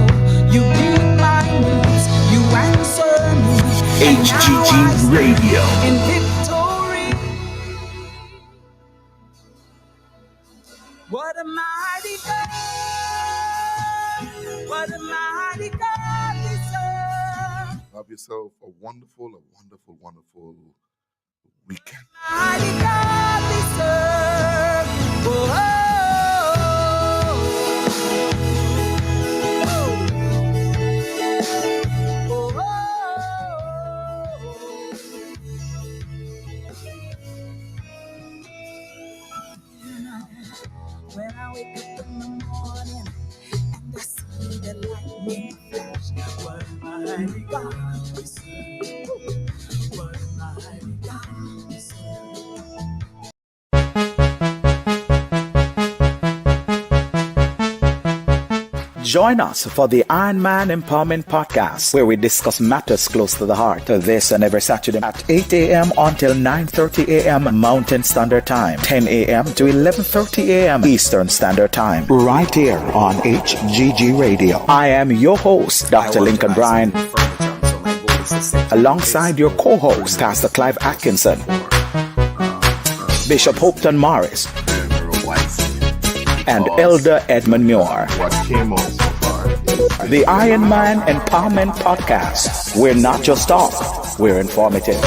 you meet my needs, you answer me.
HGG Radio.
In victory. What a mighty God. What a mighty God we serve.
Have yourself a wonderful weekend.
Mighty God we serve. Oh, oh, oh, oh, when I wake up in the morning and I see the lightning flash, what a mighty God we serve. What a mighty God we serve.
Join us for the Iron Man Empowerment Podcast, where we discuss matters close to the heart. This and every Saturday at 8 a.m. until 9:30 a.m. Mountain Standard Time, 10 a.m. to 11:30 a.m. Eastern Standard Time, right here on HGG Radio. I am your host, Dr. Lincoln Bryan, alongside your co-host, Pastor Clive Atkinson, Bishop Hopeton Morris, and Elder Edmund Muir. The Iron Man Empowerment Podcast. We're not just talk, we're informative.